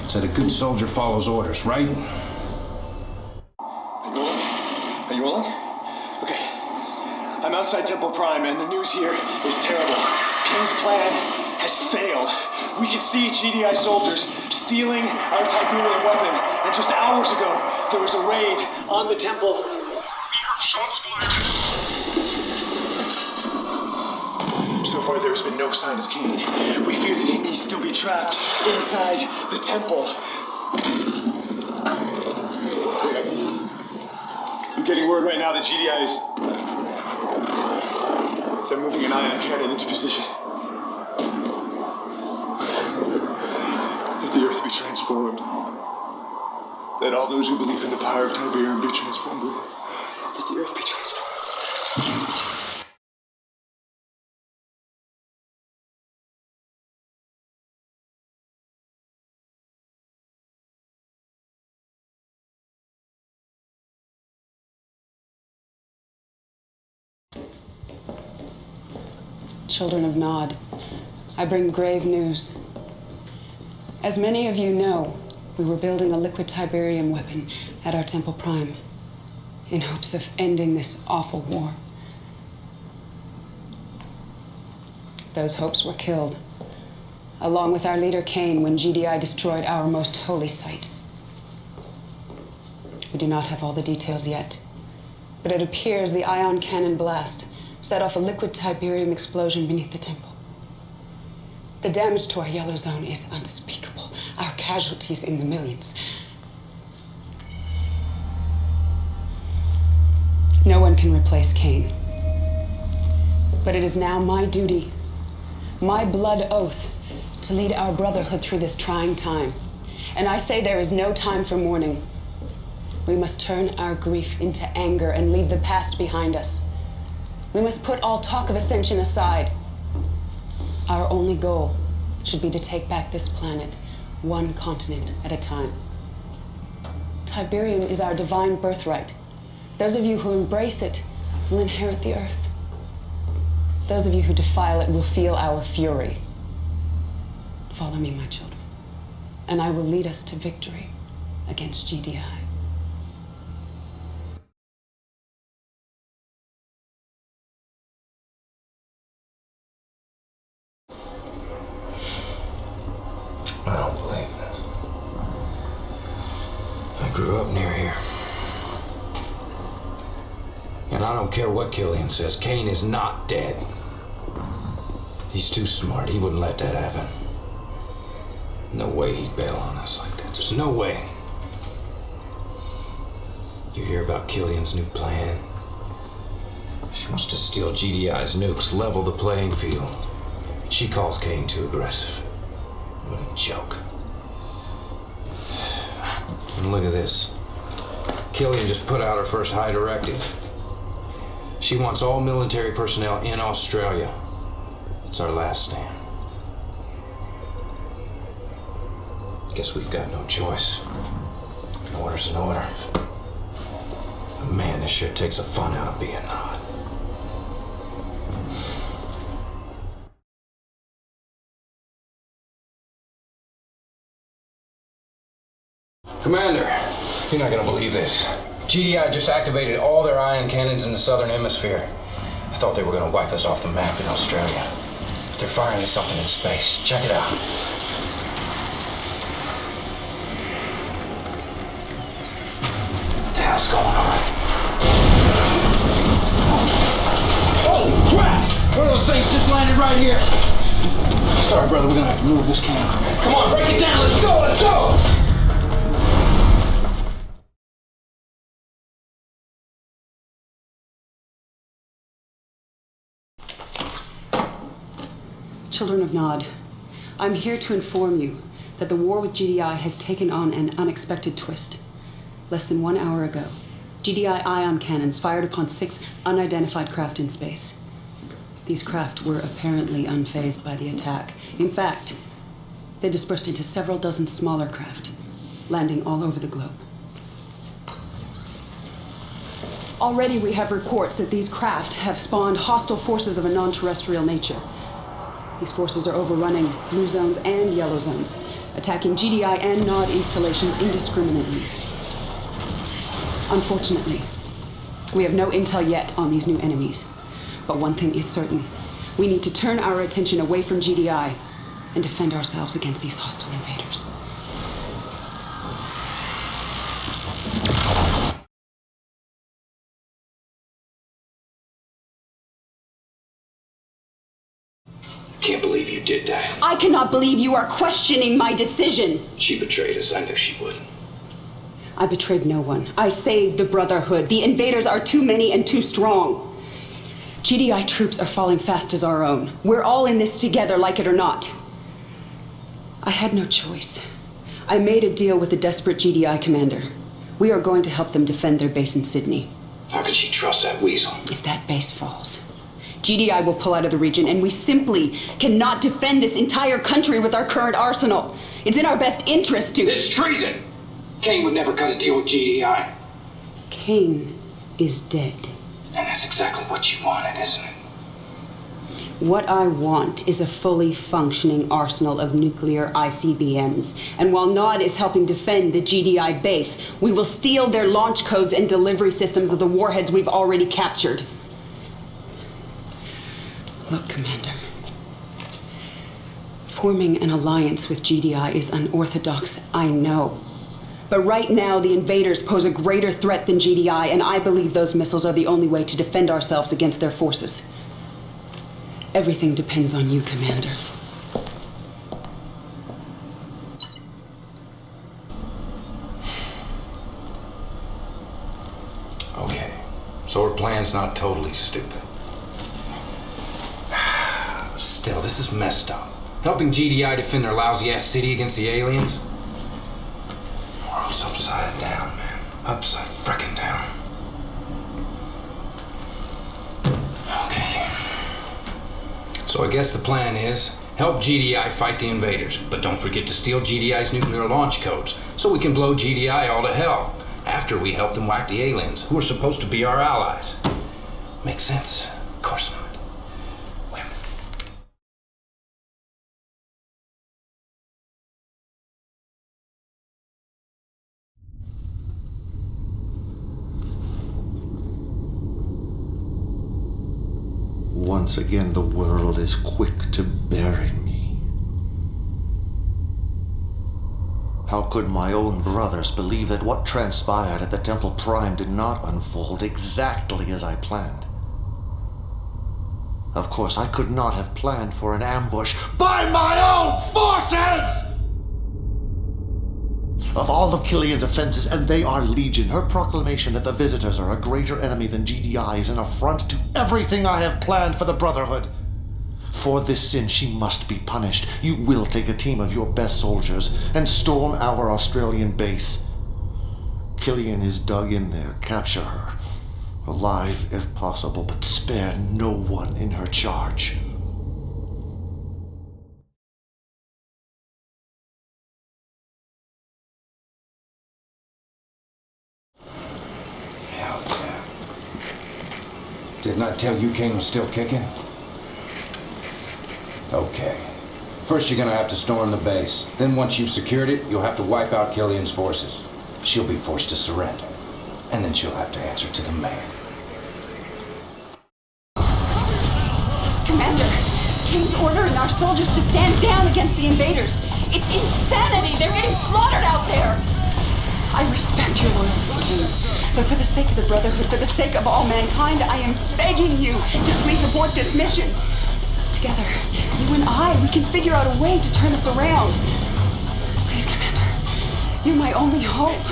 it's that a good soldier follows orders, right? Are you rolling? Okay. I'm outside Temple Prime, and the news here is terrible. Kane's plan has failed. We can see GDI soldiers stealing our Tiberium weapon, and just hours ago, there was a raid on the temple. We heard shots fired. So far, there has been no sign of Kane. We fear that he may still be trapped inside the temple. I'm getting word right now that GDI is... They're moving an ion cannon into position. Let the earth be transformed. Let all those who believe in the power of Tiberium be transformed with it. Let the earth be transformed. Children of Nod, I bring grave news. As many of you know, we were building a liquid Tiberium weapon at our Temple Prime in hopes of ending this awful war. Those hopes were killed, along with our leader Kane, when GDI destroyed our most holy site. We do not have all the details yet, but it appears the ion cannon blast set off a liquid Tiberium explosion beneath the temple. The damage to our yellow zone is unspeakable. Our casualties in the millions. No one can replace Kane. But it is now my duty, my blood oath, to lead our brotherhood through this trying time. And I say there is no time for mourning. We must turn our grief into anger and leave the past behind us. We must put all talk of ascension aside. Our only goal should be to take back this planet, one continent at a time. Tiberium is our divine birthright. Those of you who embrace it will inherit the earth. Those of you who defile it will feel our fury. Follow me, my children, and I will lead us to victory against GDI. I don't believe that. I grew up near here. And I don't care what Killian says, Kane is not dead. He's too smart. He wouldn't let that happen. No way he'd bail on us like that. There's no way. You hear about Killian's new plan? She wants to steal GDI's nukes, level the playing field. She calls Kane too aggressive. What a joke. And look at this. Killian just put out her first high directive. She wants all military personnel in Australia. It's our last stand. Guess we've got no choice. An order's an order. But man, this sure takes the fun out of being Nod. Commander, you're not gonna believe this. GDI just activated all their ion cannons in the southern hemisphere. I thought they were gonna wipe us off the map in Australia. But they're firing at something in space. Check it out. What the hell's going on? Oh, crap! One of those things just landed right here. Sorry, brother, we're gonna have to move this camera. Come on, break it down, let's go, let's go! Children of Nod, I'm here to inform you that the war with GDI has taken on an unexpected twist. Less than 1 hour ago, GDI ion cannons fired upon 6 unidentified craft in space. These craft were apparently unfazed by the attack. In fact, they dispersed into several dozen smaller craft, landing all over the globe. Already we have reports that these craft have spawned hostile forces of a non-terrestrial nature. These forces are overrunning blue zones and yellow zones, attacking GDI and Nod installations indiscriminately. Unfortunately, we have no intel yet on these new enemies. But one thing is certain. We need to turn our attention away from GDI and defend ourselves against these hostile invaders. Can't believe you did that. I cannot believe you are questioning my decision. She betrayed us. I knew she would. I betrayed no one. I saved the Brotherhood. The invaders are too many and too strong. GDI troops are falling fast as our own. We're all in this together, like it or not. I had no choice. I made a deal with a desperate GDI commander. We are going to help them defend their base in Sydney. How could she trust that weasel? If that base falls, GDI will pull out of the region, and we simply cannot defend this entire country with our current arsenal. It's in our best interest to... It's treason! Kane would never cut a deal with GDI. Kane is dead. And that's exactly what you wanted, isn't it? What I want is a fully functioning arsenal of nuclear ICBMs. And while Nod is helping defend the GDI base, we will steal their launch codes and delivery systems of the warheads we've already captured. Look, Commander. Forming an alliance with GDI is unorthodox, I know. But right now, the invaders pose a greater threat than GDI, and I believe those missiles are the only way to defend ourselves against their forces. Everything depends on you, Commander. Okay, so her plan's not totally stupid. Still, this is messed up. Helping GDI defend their lousy-ass city against the aliens? The world's upside down, man. Upside frickin' down. Okay. So I guess the plan is help GDI fight the invaders, but don't forget to steal GDI's nuclear launch codes so we can blow GDI all to hell after we help them whack the aliens, who are supposed to be our allies. Makes sense? Of course not. Once again, the world is quick to bury me. How could my own brothers believe that what transpired at the Temple Prime did not unfold exactly as I planned? Of course, I could not have planned for an ambush by my own forces! Of all of Killian's offenses, and they are legion, her proclamation that the visitors are a greater enemy than GDI is an affront to everything I have planned for the Brotherhood. For this sin, she must be punished. You will take a team of your best soldiers and storm our Australian base. Killian is dug in there. Capture her. Alive, if possible, but spare no one in her charge. Didn't I tell you Kane was still kicking? Okay. First you're gonna have to storm the base. Then once you've secured it, you'll have to wipe out Killian's forces. She'll be forced to surrender. And then she'll have to answer to the man. Commander, Kane's ordering our soldiers to stand down against the invaders. It's insanity! They're getting slaughtered out there! I respect your loyalty, Kane. But for the sake of the Brotherhood, for the sake of all mankind, I am begging you to please abort this mission. Together, you and I, we can figure out a way to turn this around. Please, Commander, you're my only hope.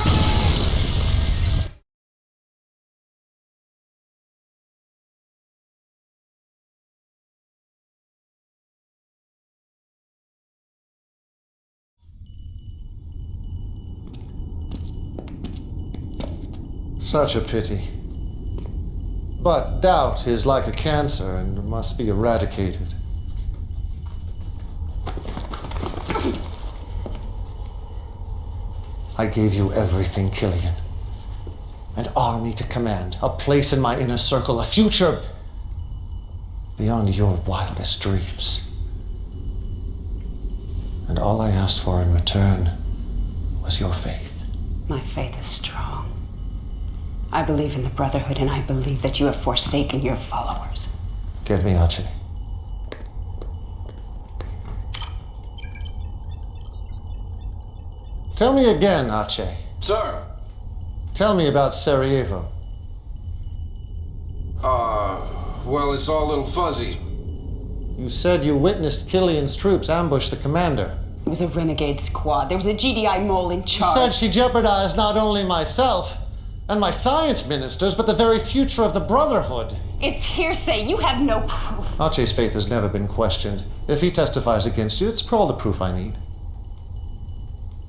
Such a pity. But doubt is like a cancer and must be eradicated. I gave you everything, Killian. An army to command, a place in my inner circle, a future beyond your wildest dreams. And all I asked for in return was your faith. My faith is strong. I believe in the Brotherhood, and I believe that you have forsaken your followers. Get me, Archie. Tell me again, Archie. Sir. Tell me about Sarajevo. Well, it's all a little fuzzy. You said you witnessed Killian's troops ambush the commander. It was a renegade squad. There was a GDI mole in You charge. said she jeopardized not only myself and my science ministers, but the very future of the Brotherhood. It's hearsay. You have no proof. Archie's faith has never been questioned. If he testifies against you, it's all the proof I need.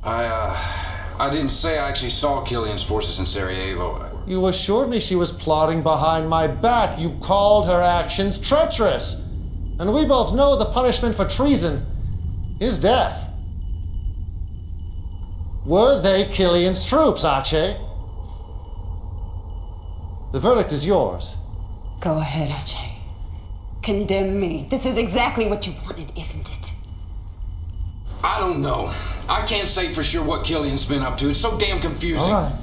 I didn't say I actually saw Killian's forces in Sarajevo. You assured me she was plotting behind my back. You called her actions treacherous. And we both know the punishment for treason is death. Were they Killian's troops, Archie? The verdict is yours. Go ahead, Archie. Condemn me. This is exactly what you wanted, isn't it? I don't know. I can't say for sure what Killian's been up to. It's so damn confusing. All right.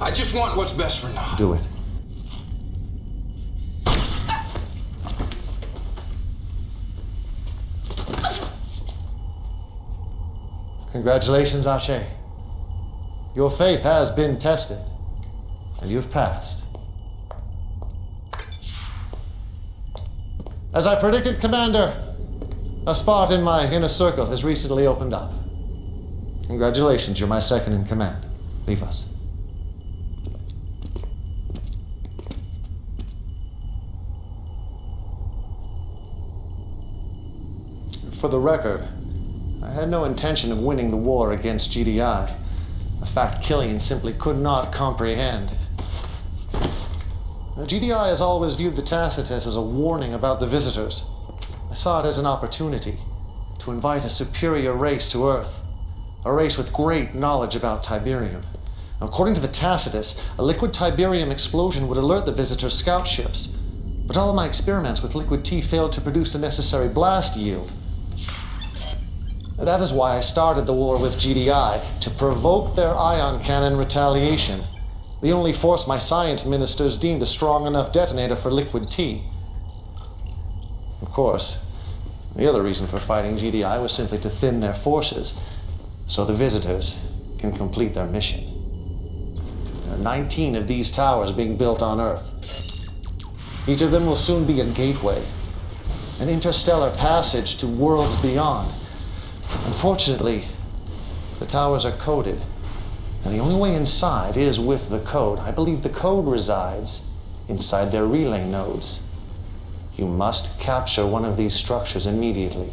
I just want what's best for now. Do it. Congratulations, Archie. Your faith has been tested, and you've passed. As I predicted, Commander, a spot in my inner circle has recently opened up. Congratulations, you're my second in command. Leave us. For the record, I had no intention of winning the war against GDI, a fact Killian simply could not comprehend. The GDI has always viewed the Tacitus as a warning about the visitors. I saw it as an opportunity to invite a superior race to Earth, a race with great knowledge about Tiberium. According to the Tacitus, a liquid Tiberium explosion would alert the visitors' scout ships, but all of my experiments with liquid T failed to produce the necessary blast yield. That is why I started the war with GDI, to provoke their ion cannon retaliation, the only force my science ministers deemed a strong enough detonator for liquid T. Of course, the other reason for fighting GDI was simply to thin their forces, so the visitors can complete their mission. There are 19 of these towers being built on Earth. Each of them will soon be a gateway, an interstellar passage to worlds beyond. Unfortunately, the towers are coded, and the only way inside is with the code. I believe the code resides inside their relay nodes. You must capture one of these structures immediately.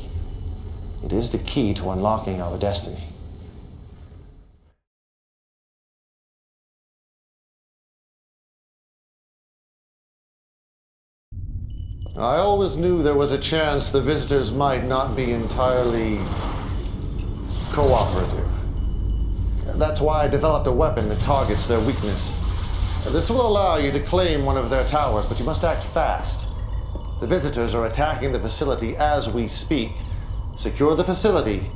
It is the key to unlocking our destiny. I always knew there was a chance the visitors might not be entirely cooperative. That's why I developed a weapon that targets their weakness. This will allow you to claim one of their towers, but you must act fast. The visitors are attacking the facility as we speak. Secure the facility,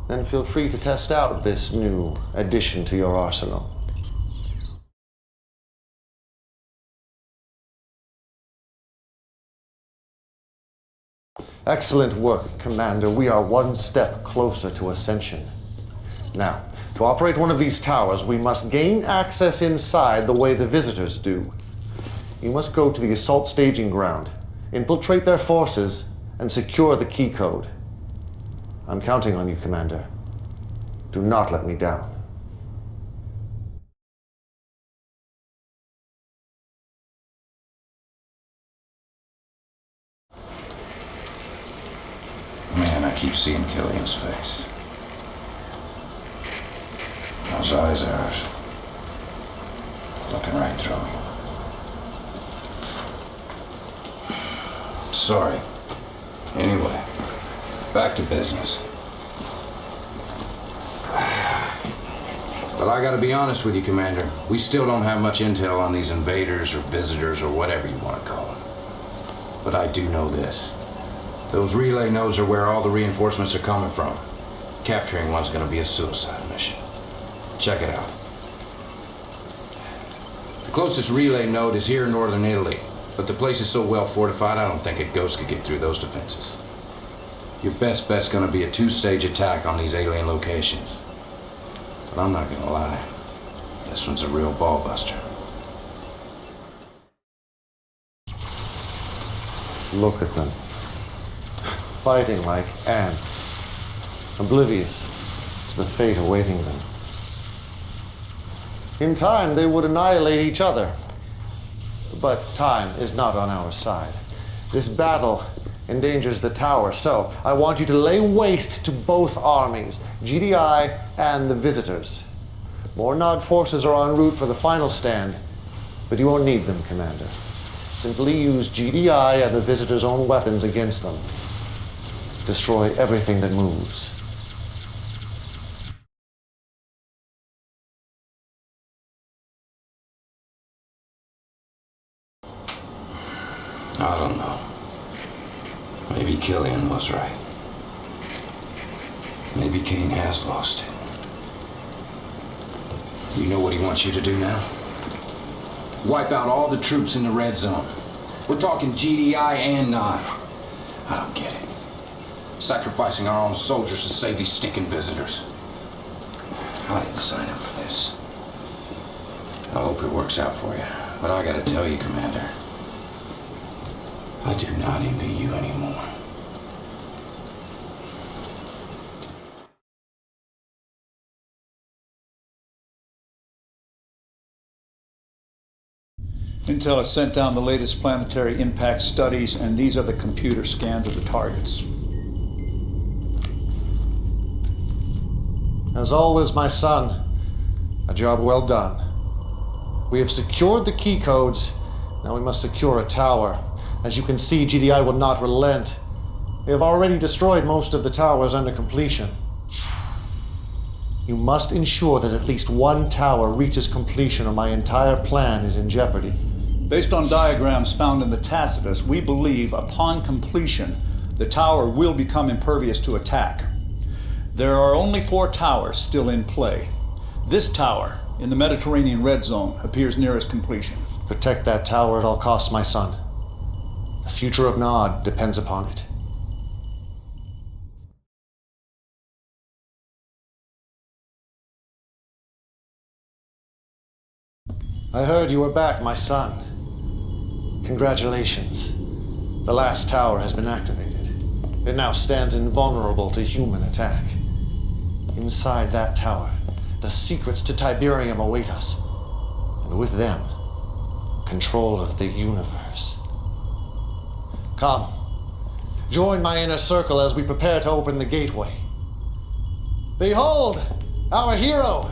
then feel free to test out this new addition to your arsenal. Excellent work, Commander. We are one step closer to ascension. Now, to operate one of these towers, we must gain access inside the way the visitors do. You must go to the assault staging ground, infiltrate their forces, and secure the key code. I'm counting on you, Commander. Do not let me down. Man, I keep seeing Killian's face. Those eyes are looking right through you. Sorry. Anyway, back to business. But I gotta be honest with you, Commander. We still don't have much intel on these invaders or visitors or whatever you want to call them. But I do know this. Those relay nodes are where all the reinforcements are coming from. Capturing one's gonna be a suicide mission. Check it out. The closest relay node is here in northern Italy, but the place is so well fortified I don't think a ghost could get through those defenses. Your best bet's gonna be a two-stage attack on these alien locations. But I'm not gonna lie, this one's a real ball buster. Look at them. Fighting like ants. Oblivious to the fate awaiting them. In time, they would annihilate each other. But time is not on our side. This battle endangers the tower, so I want you to lay waste to both armies, GDI and the visitors. More Nod forces are en route for the final stand, but you won't need them, Commander. Simply use GDI and the visitors' own weapons against them. Destroy everything that moves. I don't know. Maybe Killian was right. Maybe Kane has lost it. You know what he wants you to do now? Wipe out all the troops in the red zone. We're talking GDI and Nod. I don't get it. Sacrificing our own soldiers to save these stinking visitors. I didn't sign up for this. I hope it works out for you. But I gotta tell you, Commander, I do not envy you anymore. Intel has sent down the latest planetary impact studies, and these are the computer scans of the targets. As always, my son, a job well done. We have secured the key codes. Now we must secure a tower. As you can see, GDI will not relent. They have already destroyed most of the towers under completion. You must ensure that at least one tower reaches completion, or my entire plan is in jeopardy. Based on diagrams found in the Tacitus, we believe upon completion, the tower will become impervious to attack. There are only 4 towers still in play. This tower, in the Mediterranean red zone, appears nearest completion. Protect that tower at all costs, my son. The future of Nod depends upon it. I heard you were back, my son. Congratulations. The last tower has been activated. It now stands invulnerable to human attack. Inside that tower, the secrets to Tiberium await us. And with them, control of the universe. Come, join my inner circle as we prepare to open the gateway. Behold, our hero!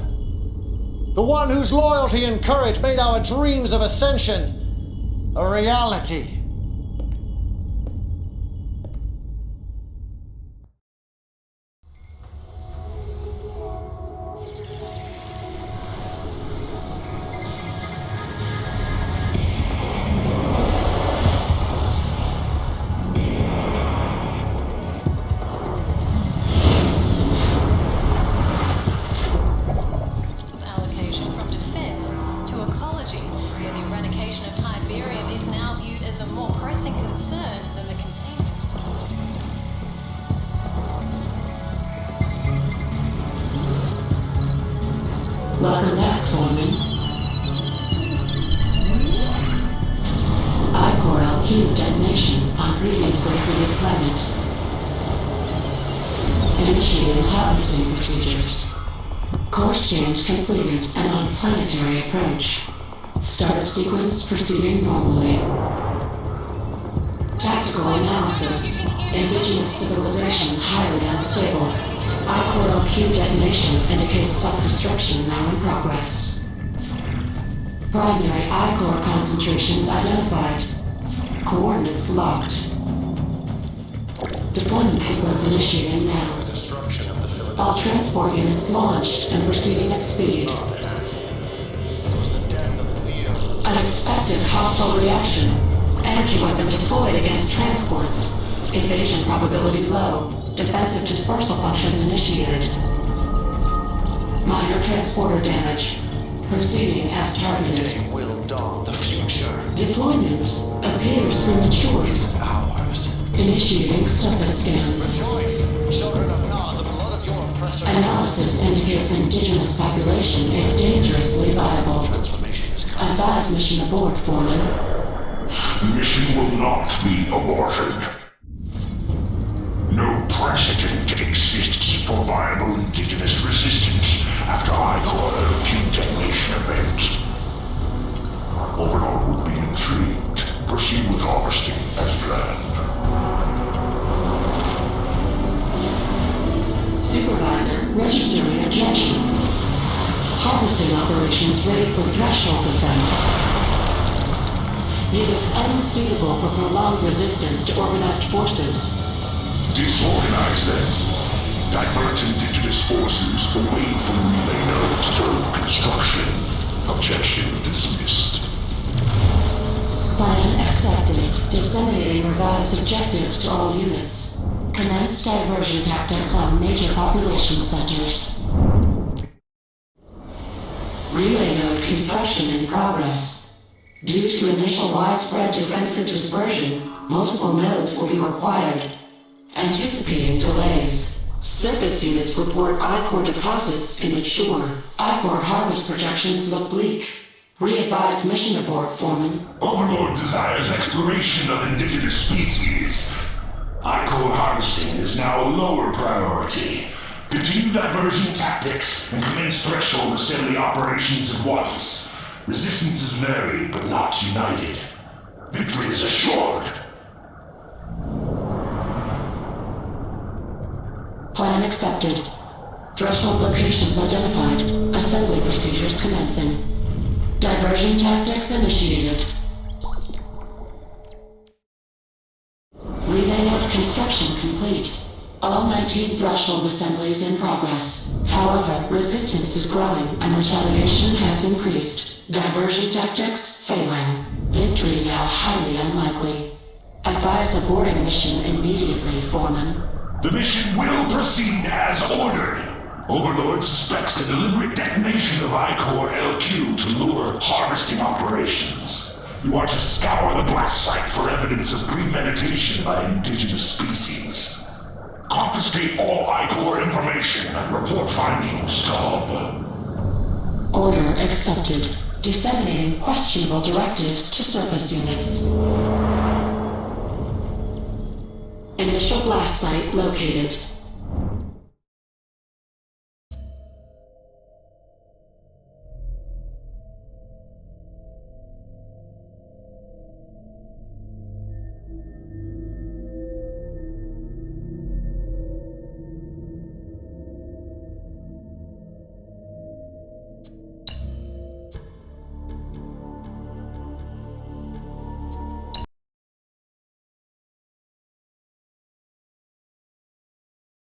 The one whose loyalty and courage made our dreams of ascension a reality. Allocation from defense to ecology, where the eradication of Tiberium is now viewed as a more pressing concern than the containment. Welcome back, Foreman. I-Core LQ detonation on previously seeded planet. Initiating harvesting procedures. Course change completed and on planetary approach. Startup sequence proceeding normally. Tactical analysis. Indigenous civilization highly unstable. I-Core LQ detonation indicates self-destruction now in progress. Primary I-core concentrations identified. Coordinates locked. Deployment sequence initiating now. All transport units launched and proceeding at speed. Unexpected hostile reaction. Energy weapon deployed against transports. Invasion probability low. Defensive dispersal functions initiated. Minor transporter damage. Proceeding as targeted. Will dawn the future. Deployment appears premature. Is ours. Initiating surface scans. Rejoice, children of Nod, the blood of your oppressors. Analysis indicates indigenous population is dangerously viable. Advise mission abort, Foreman. The mission will not be aborted. No precedent exists for viable indigenous resistance after I-Core LQ detonation event. Overlord would be intrigued. Proceed with harvesting as planned. Supervisor, registering ejection. Harvesting operations ready for threshold defense. Units unsuitable for prolonged resistance to organized forces. Disorganize them. Divert indigenous forces away from relay nodes to construction. Objection dismissed. Plan accepted. Disseminating revised objectives to all units. Commence diversion tactics on major population centers. Relay node construction in progress. Due to initial widespread defensive dispersion, multiple nodes will be required. Anticipating delays. Surface units report I-Core deposits immature. I-Core harvest projections look bleak. Re-advise mission abort, Foreman. Overlord desires exploration of indigenous species. I-Core harvesting is now a lower priority. Continue diversion tactics and commence threshold assembly operations at once. Resistance is varied, but not united. Victory is assured. Plan accepted. Threshold locations identified. Assembly procedures commencing. Diversion tactics initiated. Relay node construction complete. All 19 threshold assemblies in progress. However, resistance is growing and retaliation has increased. Diversion tactics failing. Victory now highly unlikely. Advise aborting mission immediately, Foreman. The mission will proceed as ordered. Overlord suspects a deliberate detonation of I-Core LQ to lure harvesting operations. You are to scour the blast site for evidence of premeditation by indigenous species. Confiscate all I-Core information and report findings to Hub. Order accepted. Disseminating questionable directives to surface units. Initial blast site located.